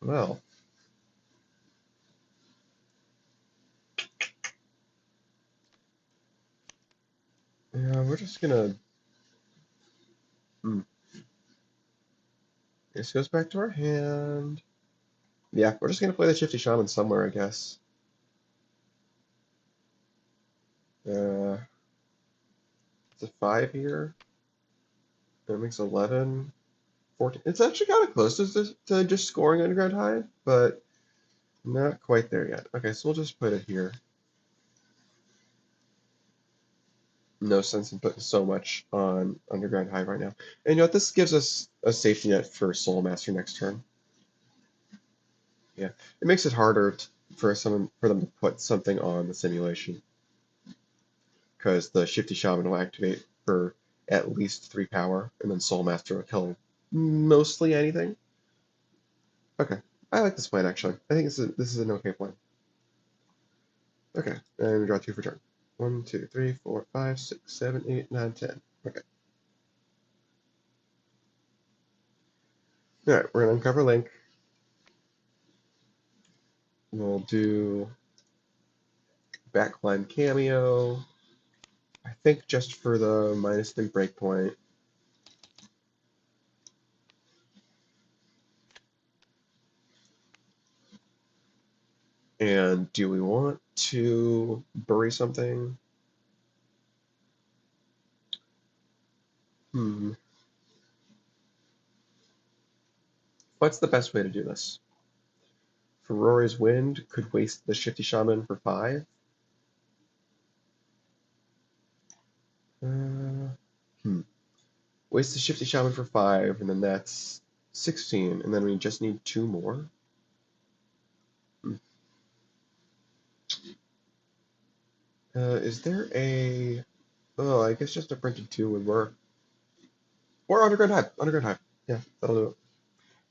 Well, yeah, we're just gonna. Hmm, this goes back to our hand. Yeah, we're just gonna play the Shifty Shaman somewhere, I guess. Uh, it's a 5 here. That makes 11. 14. It's actually kind of close to just scoring Underground Hive, but not quite there yet. Okay, so we'll just put it here. No sense in putting so much on Underground Hive right now. And you know what? This gives us a safety net for Soul Master next turn. Yeah, it makes it harder for them to put something on the simulation because the Shifty Shaman will activate for at least 3 power, and then Soul Master will kill mostly anything. Okay, I like this plan actually. I think this is an okay plan. Okay, and we draw 2 for turn. 1, 2, 3, 4, 5, 6, 7, 8, 9, 10. Okay. Alright, we're gonna uncover Link. We'll do backline cameo. I think just for the -3 breakpoint. And do we want to bury something? Hmm. What's the best way to do this? Ferrari's Wind could waste the Shifty Shaman for 5. Uh, hmm. Waste the Shifty Shaman for 5, and then that's 16, and then we just need 2 more. Hmm. Is there a... Oh, I guess just a printed 2 would work. Or Underground Hive. Underground Hive. Yeah, that'll do it.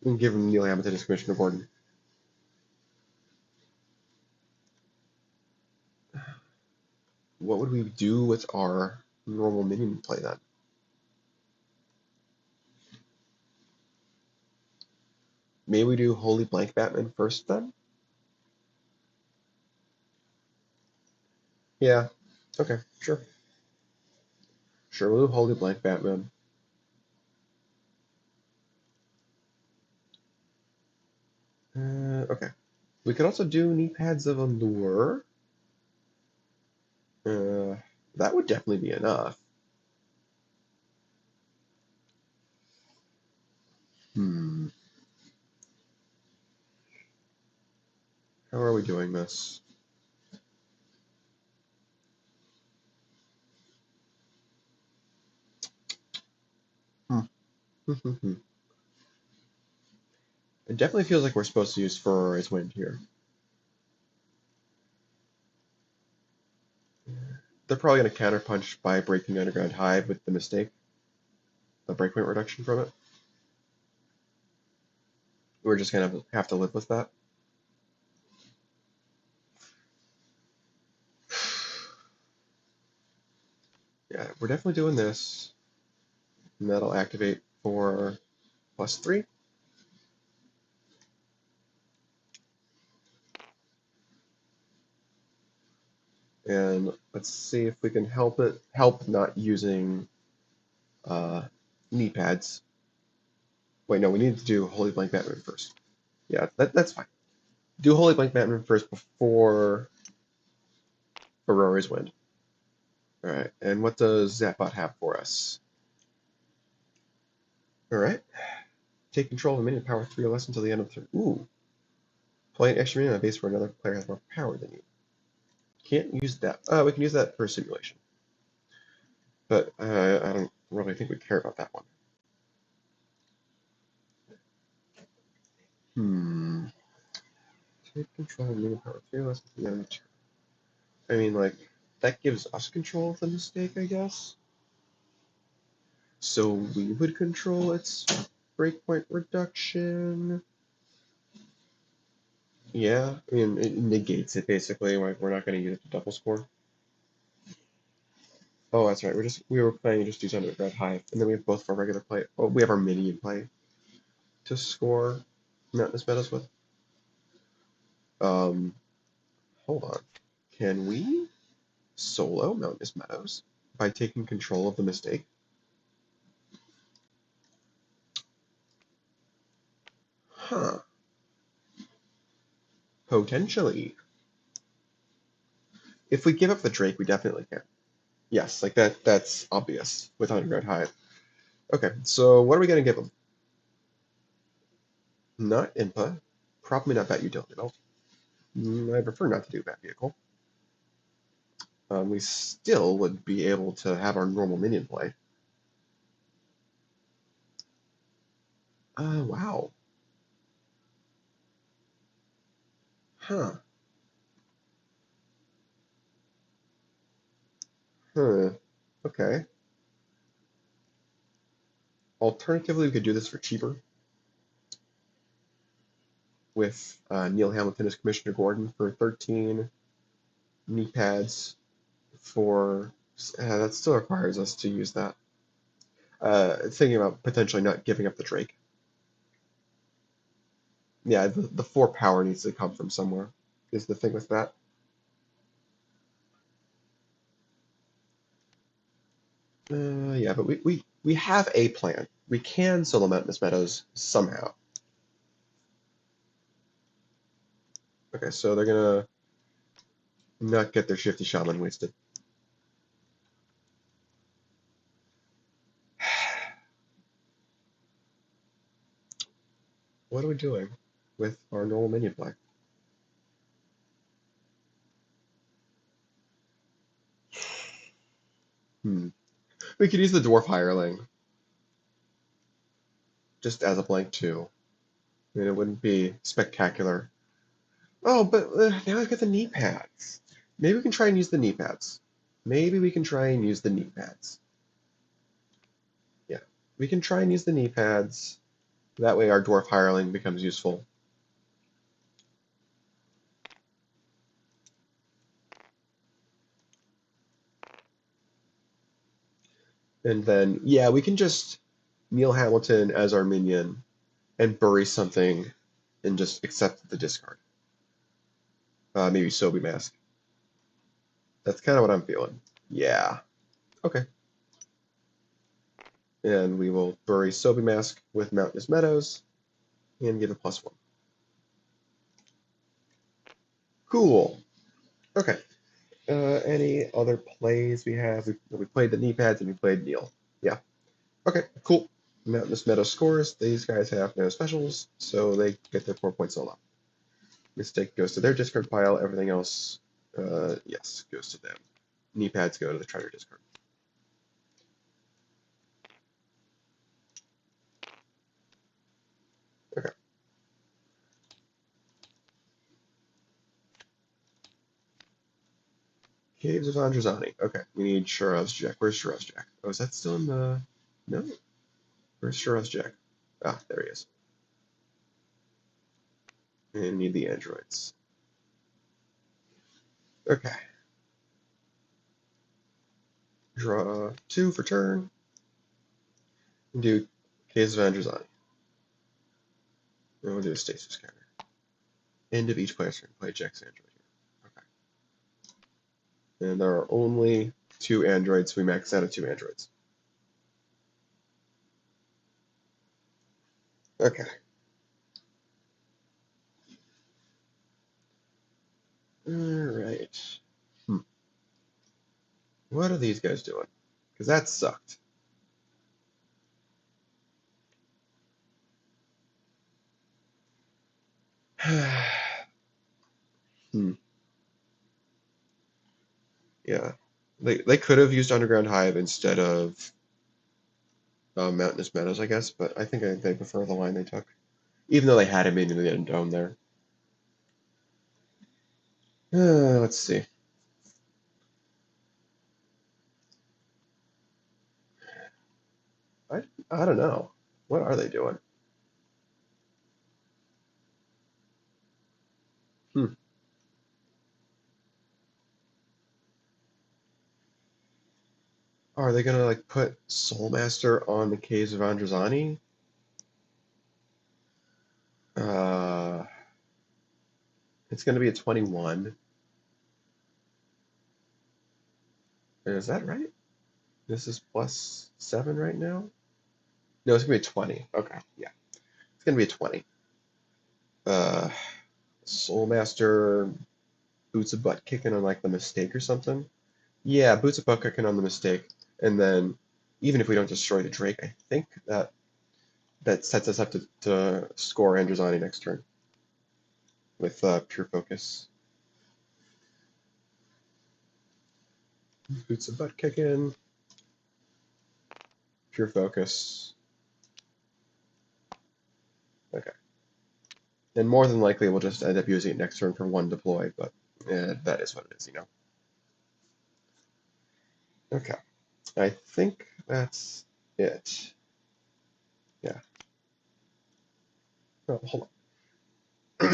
We can give him Neil Hamilton as Commissioner Gordon. What would we do with our normal minion play then? Maybe we do Holy Blank Batman first then? Yeah. Okay, sure. Sure, we'll do Holy Blank Batman. Okay. We could also do Knee Pads of Allure. Uh, that would definitely be enough. Hmm. How are we doing this? Hmm. It definitely feels like we're supposed to use Ferrari's Wind here. They're probably going to counterpunch by breaking Underground Hive with the mistake, the breakpoint reduction from it. We're just going to have to live with that. Yeah, we're definitely doing this. And that'll activate for +3. And let's see if we can help not using uh, knee pads. Wait, no, we need to do Holy Blank Batman first. Yeah, that's fine. Do Holy Blank Batman first before Aurora's Wind. Alright, and what does Zapbot have for us? Alright. Take control of a minion, power 3 or less until the end of the turn. Ooh. Play an extra minion on base where another player has more power than you. Can't use that. We can use that for simulation. But I don't really think we care about that one. Hmm. Take control of minion, power 3 or less until the end of the turn. I mean, like, that gives us control of the mistake, I guess. So we would control its breakpoint reduction. Yeah, I mean, it negates it basically. Like we're not going to use it to double score. Oh, that's right. We were playing just use Underground Hive, and then we have both of our regular play. Oh, we have our minion play to score Mountainous Meadows with. Um, hold on. Can we solo Mountainous Meadows by taking control of the mistake? Huh. Potentially. If we give up the Drake, we definitely can. Yes, like that's obvious with Underground Hive. Okay, so what are we gonna give them? Not input. Probably not that utility belt. I prefer not to do that vehicle. We still would be able to have our normal minion play. Wow. Huh. Huh. Okay. Alternatively, we could do this for cheaper with Neil Hamilton as Commissioner Gordon for 13 knee pads for. That still requires us to use that. Thinking about potentially not giving up the Drake. Yeah, the 4 power needs to come from somewhere, is the thing with that. Yeah, but we have a plan. We can solo Mountainous Meadows somehow. Okay, so they're gonna not get their Shifty Shaman wasted. What are we doing with our normal minion play? Hmm. We could use the Dwarf Hireling just as a blank too. I mean, it wouldn't be spectacular. Oh, but now I've got the knee pads. Maybe we can try and use the knee pads. Maybe we can try and use the knee pads. Yeah, we can try and use the knee pads. That way our Dwarf Hireling becomes useful. And then, yeah, we can just Neil Hamilton as our minion and bury something and just accept the discard. Maybe Sobe Mask. That's kind of what I'm feeling. Yeah. Okay. And we will bury Sobe Mask with Mountainous Meadows and give a +1. Cool. Okay. Any other plays we have? We played the knee pads and we played Neil. Yeah. Okay, cool. Mountainous Meadow scores. These guys have no specials, so they get their 4 points solo. Mistake goes to their discard pile. Everything else, yes, goes to them. Knee pads go to the treasure discard. Okay. Caves of Androzani. Okay, we need Shiraz Jack. Where's Shiraz Jack? Oh, is that still in the... No? Where's Shiraz Jack? Ah, there he is. And need the androids. Okay. Draw 2 for turn. And do Caves of Androzani. And we'll do a stasis counter. End of each player's turn. Play Jack's android here. Okay. And there are only 2 androids, so we max out at 2 androids. Okay. Alright. What are these guys doing? Because that sucked. Hmm. Yeah. They could have used Underground Hive instead of Mountainous Meadows, I guess, but I think they prefer the line they took. Even though they had him in the end zone there. Let's see. I, I don't know. What are they doing? Are they gonna like put Soul Master on the Caves of Androzani? Uh, it's gonna be a 21. Is that right? This is +7 right now? No, it's gonna be a 20. Okay, yeah. It's gonna be a 20. Uh, Soul Master, boots of butt kicking on like the mistake or something. Yeah, boots of butt kicking on the mistake, and then even if we don't destroy the Drake, I think that sets us up to score Androzani next turn with pure focus. Boots of butt kicking, pure focus. Okay, and more than likely we'll just end up using it next turn for one deploy, but that is what it is, you know. Okay, I think that's it. Yeah. Oh, hold on.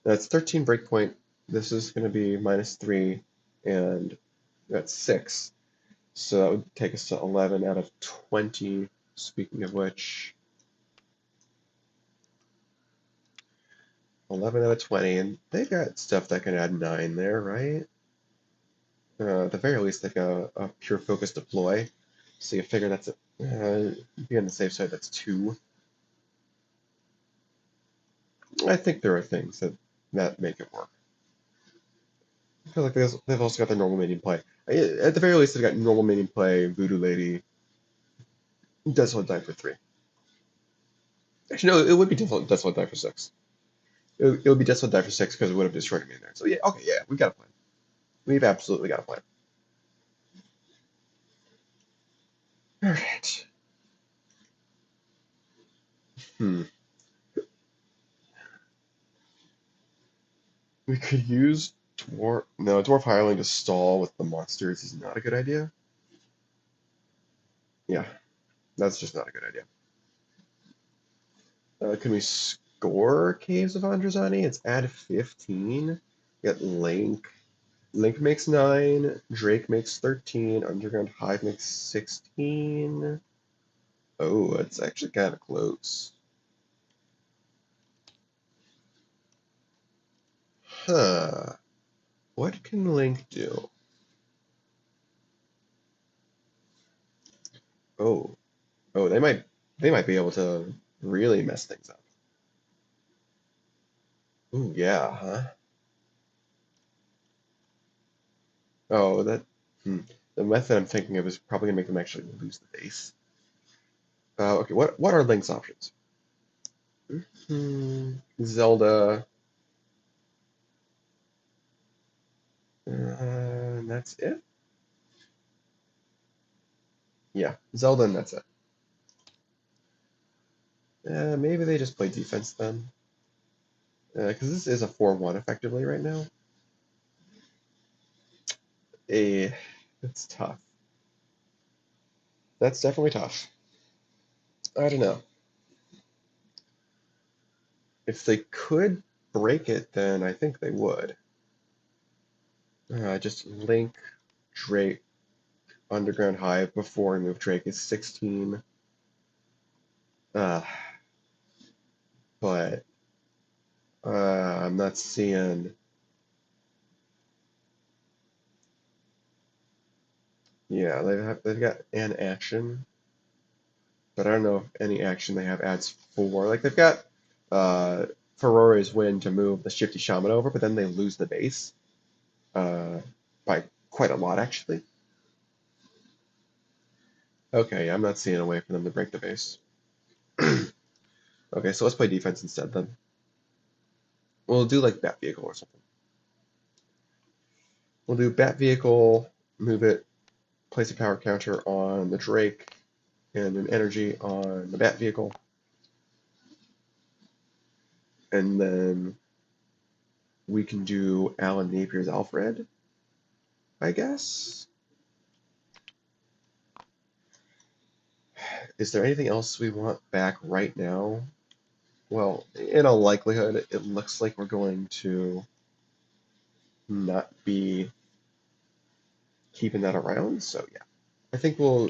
That's 13 breakpoint. This is going to be -3, and that's 6. So that would take us to 11 out of 20. Speaking of which, 11 out of 20, and they've got stuff that can add 9 there, right? At the very least, they've got a pure focus deploy. So you figure that's be on the safe side, that's 2. I think there are things that make it work. I feel like they've also got their normal minion play. At the very least, they've got normal minion play, Voodoo Lady, Desolate Die for 3. Actually, no, it would be Desolate Die for 6. It would be Desolate Die for 6 because it would have destroyed me in there. So yeah, okay, yeah, we've got a plan. We've absolutely got a plan. Alright. Hmm. We could use Dwarf. No, Dwarf Hireling to stall with the monsters is not a good idea. Yeah, that's just not a good idea. Can we score Caves of Androzani? It's add 15. Get Link. Link makes 9. Drake makes 13. Underground Hive makes 16. Oh, it's actually kind of close. Huh. What can Link do? Oh, oh, they might be able to really mess things up. Ooh, yeah, huh? Oh, hmm. The method I'm thinking of is probably gonna make them actually lose the base. Okay, what are Link's options? Zelda. And that's it. Yeah, Zelda, and that's it. Maybe they just play defense then, because this is a 4-1 effectively right now. It's tough. That's definitely tough. I don't know. If they could break it, then I think they would. Just Link, Drake, Underground Hive before we move Drake is 16. Uh, but I'm not seeing. Yeah, they've got an action, but I don't know if any action they have adds 4. Like they've got Ferore's win to move the Shifty Shaman over, but then they lose the base uh, by quite a lot actually. Okay, I'm not seeing a way for them to break the base. Okay, so let's play defense instead then. We'll do like Bat Vehicle or something. We'll do Bat Vehicle, move it, place a power counter on the Drake, and an energy on the Bat Vehicle. And then we can do Alan Napier's Alfred, I guess. Is there anything else we want back right now? Well, in all likelihood, it looks like we're going to not be keeping that around, so yeah. I think we'll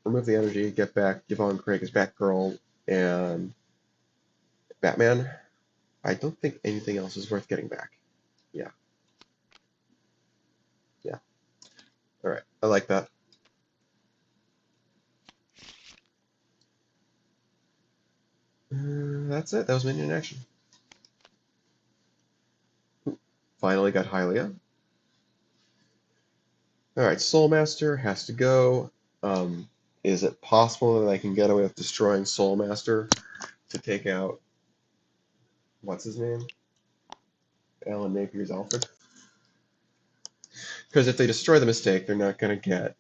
remove the energy, get back Yvonne Craig as Batgirl and Batman. I don't think anything else is worth getting back. Yeah, yeah. All right, I like that. That's it. That was minion action. Finally got Hylia. All right, Soul Master has to go. Is it possible that I can get away with destroying Soul Master to take out what's his name? Alan Napier's Alfred? Because if they destroy the mistake, they're not going to get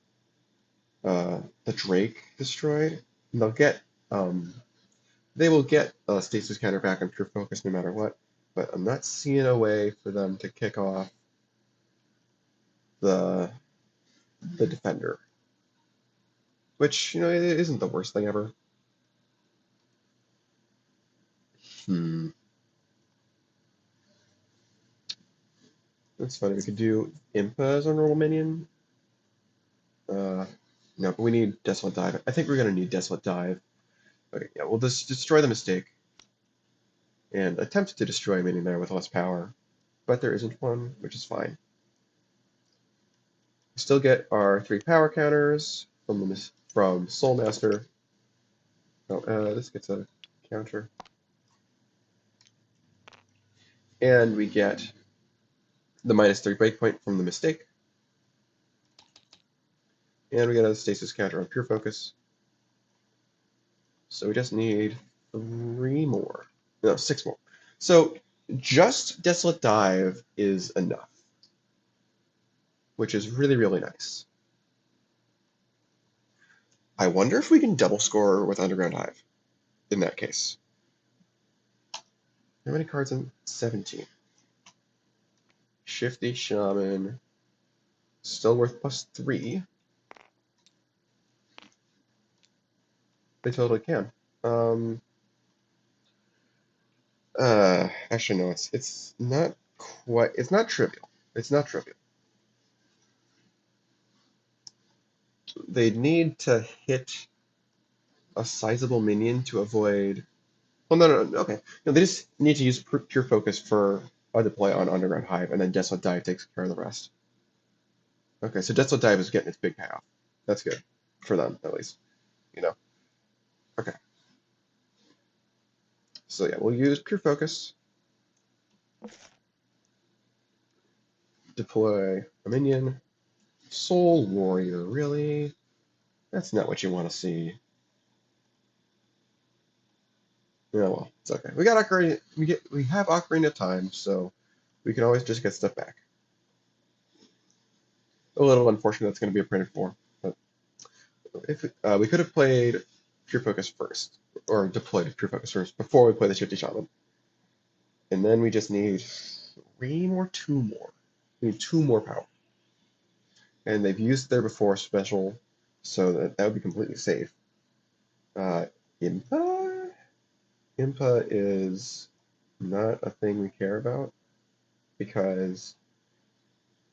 the Drake destroyed. And they will get Stasis counter back on Pure Focus no matter what. But I'm not seeing a way for them to kick off the Defender, which it isn't the worst thing ever. Hmm. That's funny. We could do Impa as our normal minion. No, but we need Desolate Dive. I think we're gonna need Desolate Dive. Okay, yeah, we'll just destroy the mistake and attempt to destroy a minion there with less power. But there isn't one, which is fine. We still get our 3 power counters from Soul Master. Oh, this gets a counter. And we get the -3 breakpoint from the mistake. And we get a stasis counter on Pure Focus. So we just need 3 more. No, 6 more. So just Desolate Dive is enough, which is really, really nice. I wonder if we can double score with Underground Hive in that case. How many cards in 17? Shifty Shaman, still worth +3. They totally can. Actually, no, it's not quite. It's not trivial. It's not trivial. They need to hit a sizable minion to avoid. Well, no, okay. No, they just need to use Pure Focus for a deploy on Underground Hive, and then Desolate Dive takes care of the rest. Okay, so Desolate Dive is getting its big payoff. That's good for them, at least. You know. Okay. So yeah, we'll use Pure Focus, deploy a minion. Soul Warrior, really? That's not what you want to see. Yeah, well, it's okay. We got Ocarina. We have Ocarina of Time, so we can always just get stuff back. A little unfortunate that's going to be a printed form, but if we could have played Pure Focus first, or deployed Pure Focus first before we play the Shifty Shaman, and then we just need 3 more, 2 more. We need 2 more power, and they've used their before special, so that would be completely safe. Uh, Impa? Impa is not a thing we care about because,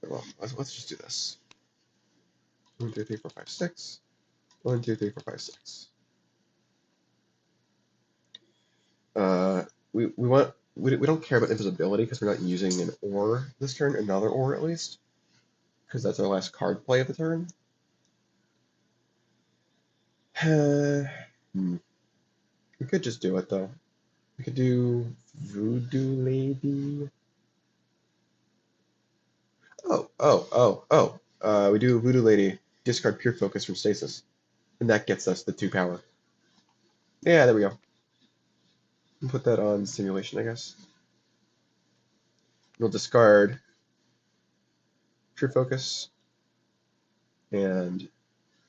well, let's just do this. 1, 2, 3, 4, 5, 6. 1, 2, 3, 4, 5, 6. We don't care about invisibility because we're not using an ore this turn, another ore at least, because that's our last card play of the turn. We could just do it though. We could do Voodoo Lady. We do Voodoo Lady, discard Pure Focus from Stasis, and that gets us the 2 power. Yeah, there we go. We'll put that on Simulation, I guess. We'll discard Pure Focus, and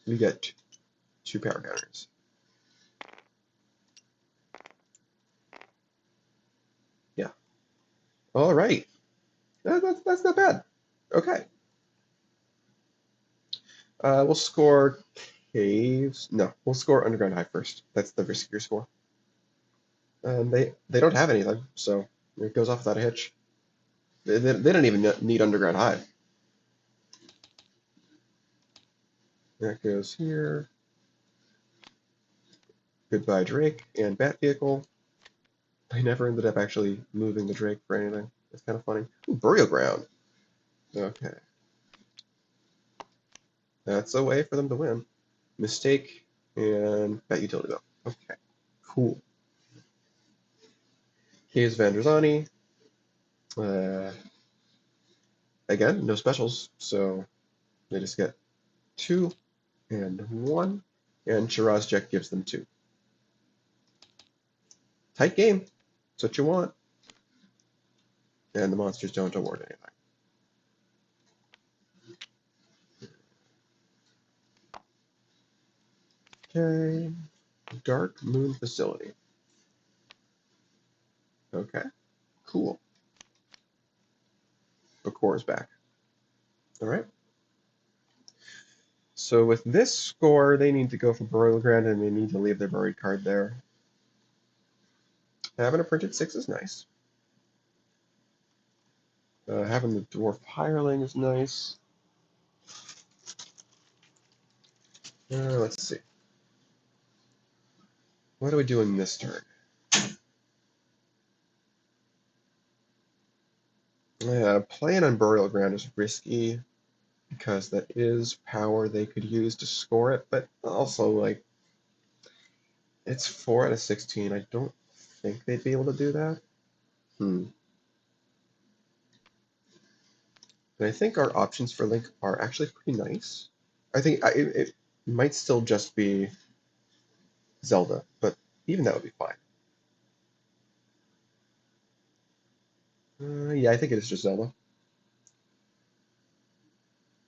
we get 2 power counters. Yeah. All right. That's not bad. Okay. We'll score Caves. No, we'll score Underground High first. That's the riskier score. And they don't have anything, so it goes off without a hitch. They don't even need Underground High. That goes here. Goodbye, Drake and Bat Vehicle. I never ended up actually moving the Drake for anything. It's kind of funny. Ooh, Burial Ground. Okay. That's a way for them to win. Mistake and Bat Utility Belt. Okay. Cool. Here's Vandrazani. Again, no specials, so they just get 2 and 1, and Shiraz Jack gives them 2. Tight game. That's what you want. And the monsters don't award anything. Okay. Dark Moon Facility. Okay. Cool. Bakor's back. Alright. So with this score, they need to go for Burial Ground and they need to leave their buried card there. Having a printed 6 is nice. Having the Dwarf Hireling is nice. Let's see. What are we doing this turn? Playing on Burial Ground is risky because that is power they could use to score it, but also, like, it's 4 out of 16. I don't think they'd be able to do that. And I think our options for Link are actually pretty nice. I think it might still just be Zelda, but even that would be fine. Yeah, I think it is just Zelda.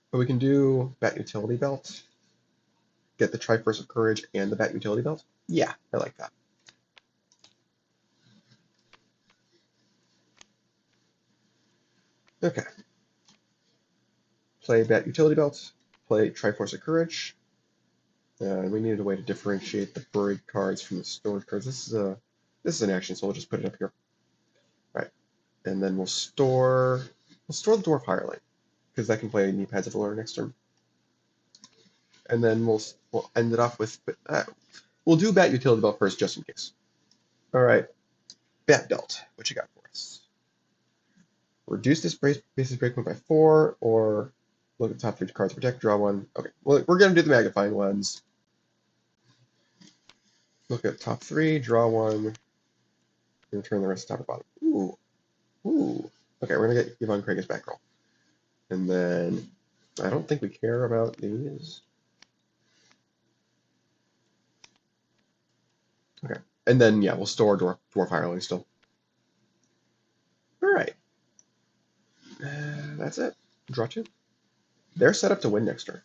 But we can do Bat Utility Belt, get the Triforce of Courage and the Bat Utility Belt. Yeah, I like that. Okay. Play Bat Utility Belt, play Triforce of Courage. And we needed a way to differentiate the buried cards from the stored cards. This is an action, so we'll just put it up here. All right. And then we'll store the Dwarf Hireling, because that can play Kneepads of the Lure next turn. And then we'll end it off with we'll do Bat Utility Belt first, just in case. All right, Bat Belt, what you got for us? Reduce this basis breakpoint by 4, or look at the top 3 cards, protect, draw 1. Okay, well, we're gonna do the magnifying ones. Look at top 3, draw 1, and turn the rest top to bottom. Ooh, ooh. Okay, we're gonna get Yvonne Craig's back roll, and then I don't think we care about these. Okay, and then yeah, we'll store Dwarf Hireling still. All right, that's it. Draw 2. They're set up to win next turn.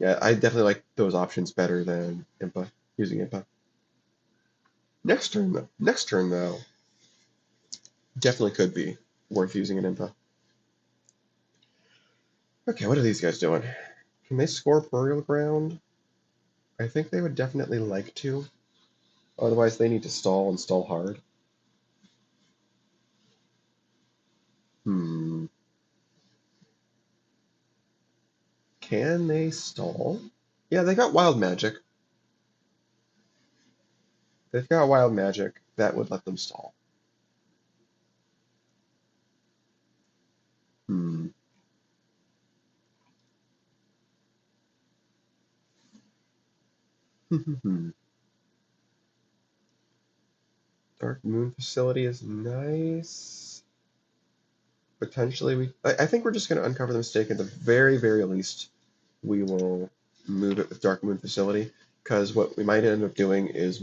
Yeah, I definitely like those options better than Impa, using Impa. Next turn though, definitely could be worth using an Impa. Okay, what are these guys doing? Can they score Burial Ground? I think they would definitely like to. Otherwise, they need to stall and stall hard. Can they stall? Yeah, they got Wild Magic. They've got Wild Magic. That would let them stall. Hmm. Dark Moon Facility is nice. Potentially, I think we're just going to uncover the mistake. At the very, very least, we will move it with Dark Moon Facility, because what we might end up doing is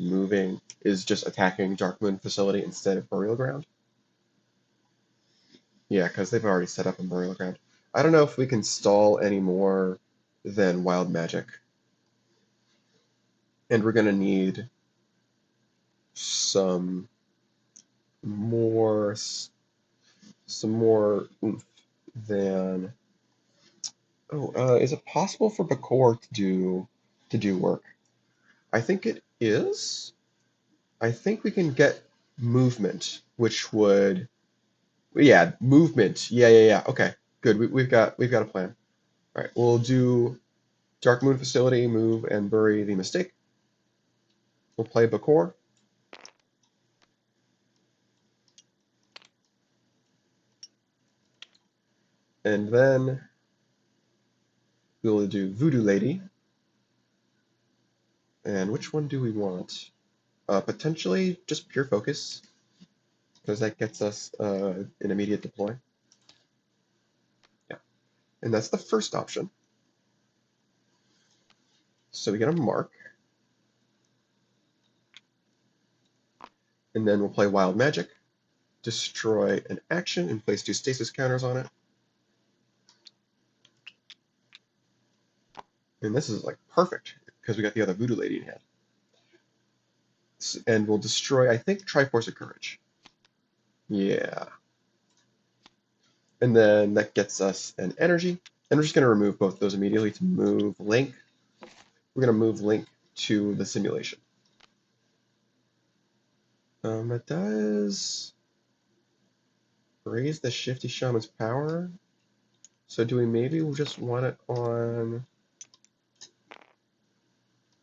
just attacking Dark Moon Facility instead of Burial Ground. Yeah, because they've already set up a Burial Ground. I don't know if we can stall any more than Wild Magic. And we're going to need some more oomph than. Oh, is it possible for Bakor to do work? I think it is. I think we can get movement, which would, yeah, movement. Yeah. Okay, good. We've got a plan. All right, we'll do Dark Moon Facility, move and bury the mistake. We'll play Bakor. And then we'll do Voodoo Lady. And which one do we want? Potentially just Pure Focus, because that gets us an immediate deploy. Yeah, and that's the first option. So we get a mark. And then we'll play Wild Magic, destroy an action, and place 2 stasis counters on it. And this is like perfect, because we got the other Voodoo Lady in hand. And we'll destroy, I think, Triforce of Courage. Yeah. And then that gets us an energy. And we're just going to remove both those immediately to move Link. We're going to move Link to the simulation. It does raise the Shifty Shaman's power. So do we maybe just want it on...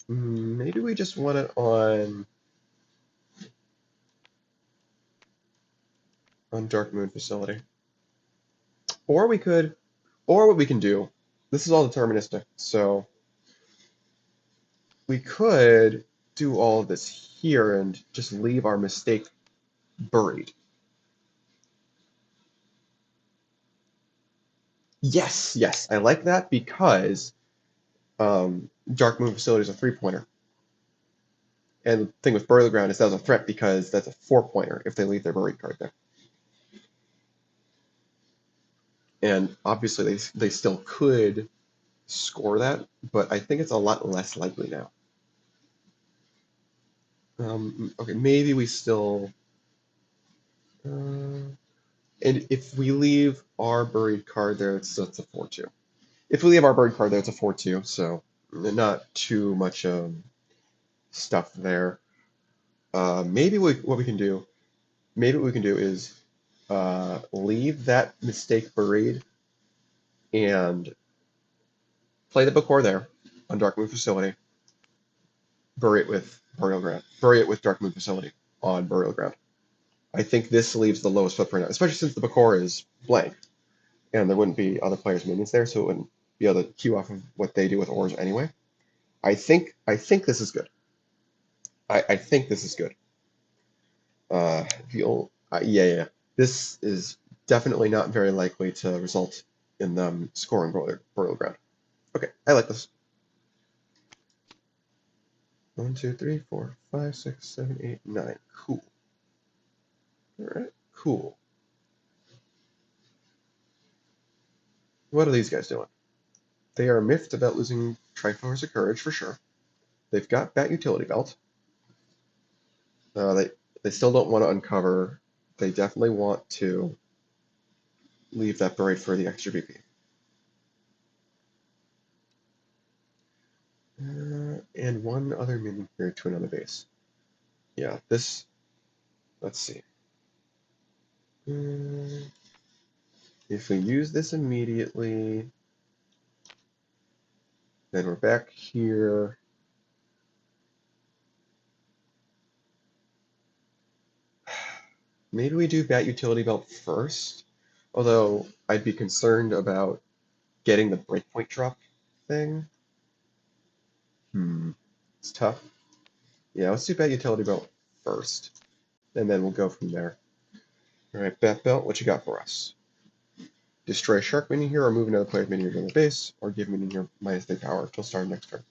Maybe we just want it on Dark Moon Facility. Or we could, or what we can do, this is all deterministic, so we could do all of this here and just leave our mistake buried. Yes, yes, I like that because Dark Moon Facility is a 3-pointer. And the thing with Bury the Ground is that's a threat because that's a 4-pointer if they leave their buried card there. And obviously they still could score that, but I think it's a lot less likely now. Okay, maybe we still... and if we leave our buried card there, it's a 4-2. If we leave our buried card there, it's a 4-2, so not too much stuff there. Maybe what we can do is leave that mistake buried and play the Bakor there on Dark Moon Facility. Bury it with Burial Ground. Bury it with Dark Moon Facility on Burial Ground. I think this leaves the lowest footprint, especially since the Bakor is blank, and there wouldn't be other players' minions there, so it wouldn't be able to queue off of what they do with ores anyway. I think this is good. I think this is good. Yeah. This is definitely not very likely to result in them scoring Burial Ground. Okay, I like this. 1, 2, 3, 4, 5, 6, 7, 8, 9. Cool. Alright, cool. What are these guys doing? They are miffed about losing Triforce of Courage for sure. They've got Bat Utility Belt. They still don't want to uncover. They definitely want to leave that buried for the extra BP. And one other minion here to another base. Yeah, this... Let's see. If we use this immediately, then we're back here. Maybe we do Bat Utility Belt first, although I'd be concerned about getting the breakpoint drop thing. It's tough. Yeah, let's do Bat Utility Belt first, and then we'll go from there. Alright, Bat Belt, what you got for us? Destroy Shark minion here, or move another player's minion to the base, or give minion here -3 power till start next turn.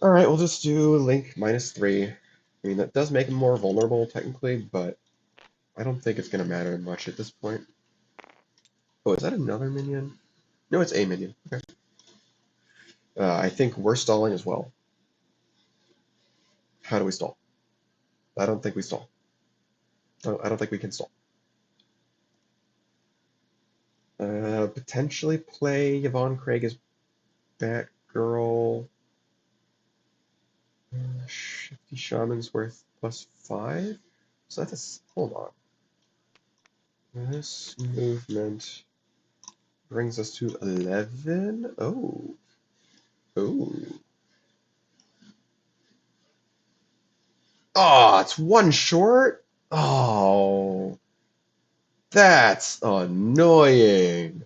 Alright, we'll just do Link -3. I mean, that does make him more vulnerable, technically, but I don't think it's going to matter much at this point. Oh, is that another minion? No, it's a minion. Okay. I think we're stalling as well. How do we stall? I don't think we stall. I don't think we can stall. Potentially play Yvonne Craig as Batgirl. Shifty Shaman's worth +5. So that's a... Hold on. This movement brings us to 11. Oh. Ooh. Oh, it's one short? Oh, that's annoying.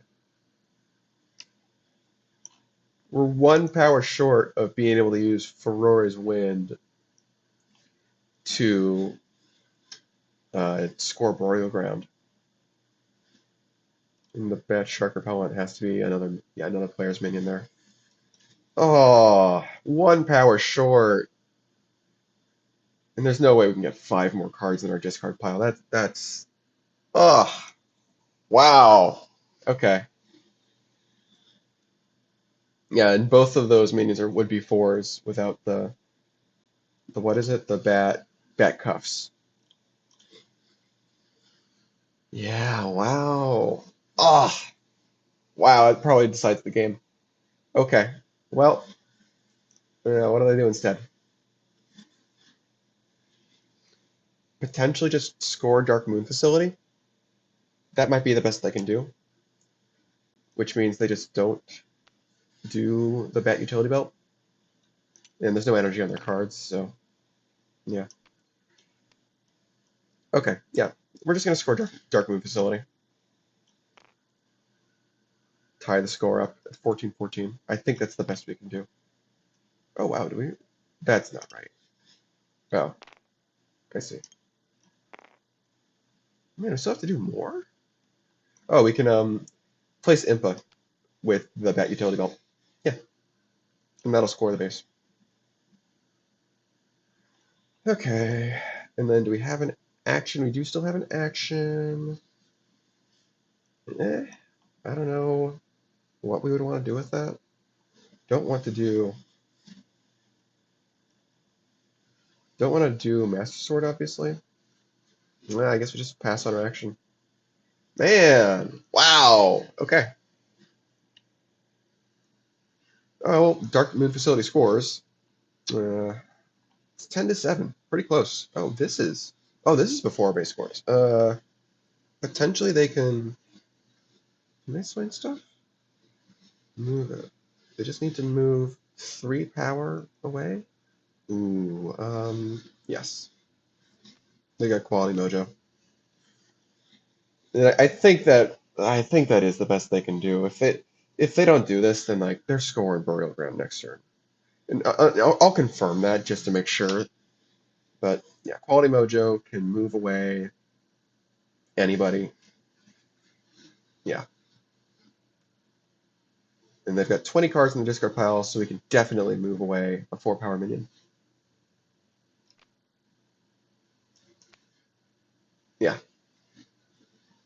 We're one power short of being able to use Furore's Wind to score Boreal Ground. And the Bat Shark Repellent has to be another player's minion there. Oh, one power short. And there's no way we can get 5 more cards in our discard pile. That's oh wow. Okay. Yeah, and both of those minions would be 4s without the what is it? The bat cuffs. Yeah, wow. Oh, wow, it probably decides the game. Okay. Well, what do they do instead? Potentially just score Dark Moon Facility. That might be the best they can do, which means they just don't do the Bat Utility Belt. And there's no energy on their cards, so yeah. Okay, yeah. We're just going to score Dark Moon Facility. Tie the score up at 14-14. I think that's the best we can do. Oh, wow, do we? That's not right. Oh, I see. Man, we still have to do more? Oh, we can place Impa with the Bat Utility Belt. Yeah, and that'll score the base. Okay, and then do we have an action? We do still have an action. I don't know what we would want to do with that. Don't want to do Master Sword, obviously. Well, I guess we just pass on our action. Man, wow. Okay. Oh, Dark Moon Facility scores. It's 10-7. Pretty close. This is before base scores. Potentially they can they swing stuff? Move it. They just need to move 3 power away. Ooh, yes. They got quality mojo. And I think that is the best they can do. If they don't do this, then like they're scoring Burial Ground next turn. And I'll confirm that just to make sure. But yeah, quality mojo can move away anybody. Yeah. And they've got 20 cards in the discard pile, so we can definitely move away a 4-power minion. Yeah.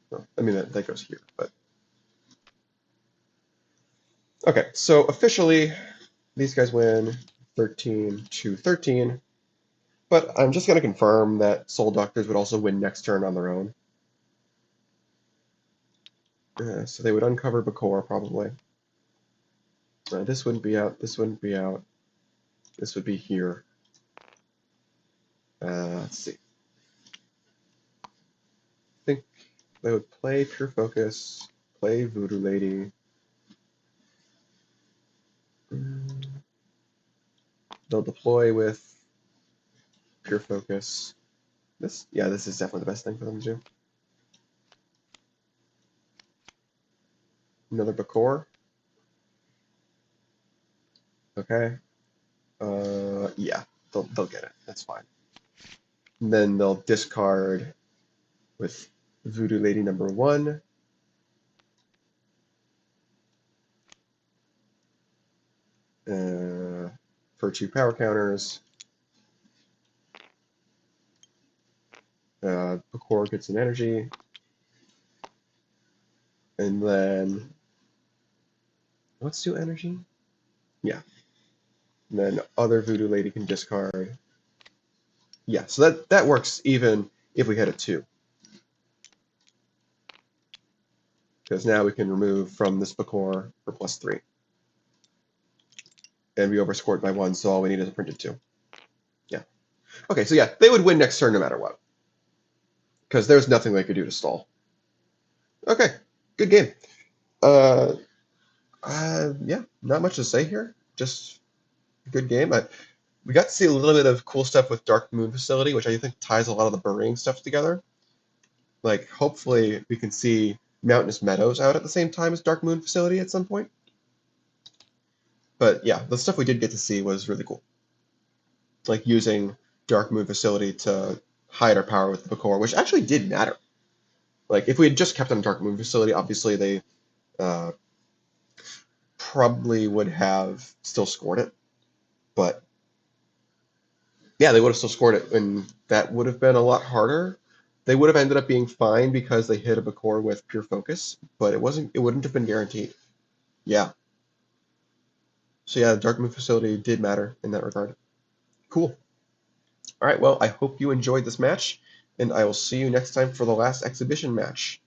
Well, I mean, that goes here, but. Okay, so officially, these guys win 13-13. But I'm just going to confirm that Soul Doctors would also win next turn on their own. So they would uncover Bakor, probably. This wouldn't be out. This wouldn't be out. This would be here. Let's see. I think they would play Pure Focus, play Voodoo Lady. They'll deploy with Pure Focus. This is definitely the best thing for them to do. Another Bakor. Okay. Yeah, they'll get it. That's fine. And then they'll discard with Voodoo Lady number 1. For 2 power counters. Bakor gets an energy. And then let's do energy. Yeah. And then other Voodoo Lady can discard. Yeah, so that works even if we had a 2. Because now we can remove from this Bakor for +3. And we overscored by 1, so all we need is a printed 2. Yeah. Okay, so yeah, they would win next turn no matter what. Because there's nothing they could do to stall. Okay, good game. Yeah, not much to say here. just a good game. We got to see a little bit of cool stuff with Dark Moon Facility, which I think ties a lot of the Burning stuff together. Like, hopefully we can see Mountainous Meadows out at the same time as Dark Moon Facility at some point. But yeah, the stuff we did get to see was really cool. Like using Dark Moon Facility to hide our power with the Bakor, which actually did matter. Like, if we had just kept on Dark Moon Facility, obviously they uh, probably would have still scored it. But yeah, they would have still scored it, and that would have been a lot harder. They would have ended up being fine because they hit a Bakor with pure focus, but it wasn't. It wouldn't have been guaranteed. Yeah. So yeah, the Dark Moon Facility did matter in that regard. Cool. All right. Well, I hope you enjoyed this match, and I will see you next time for the last exhibition match.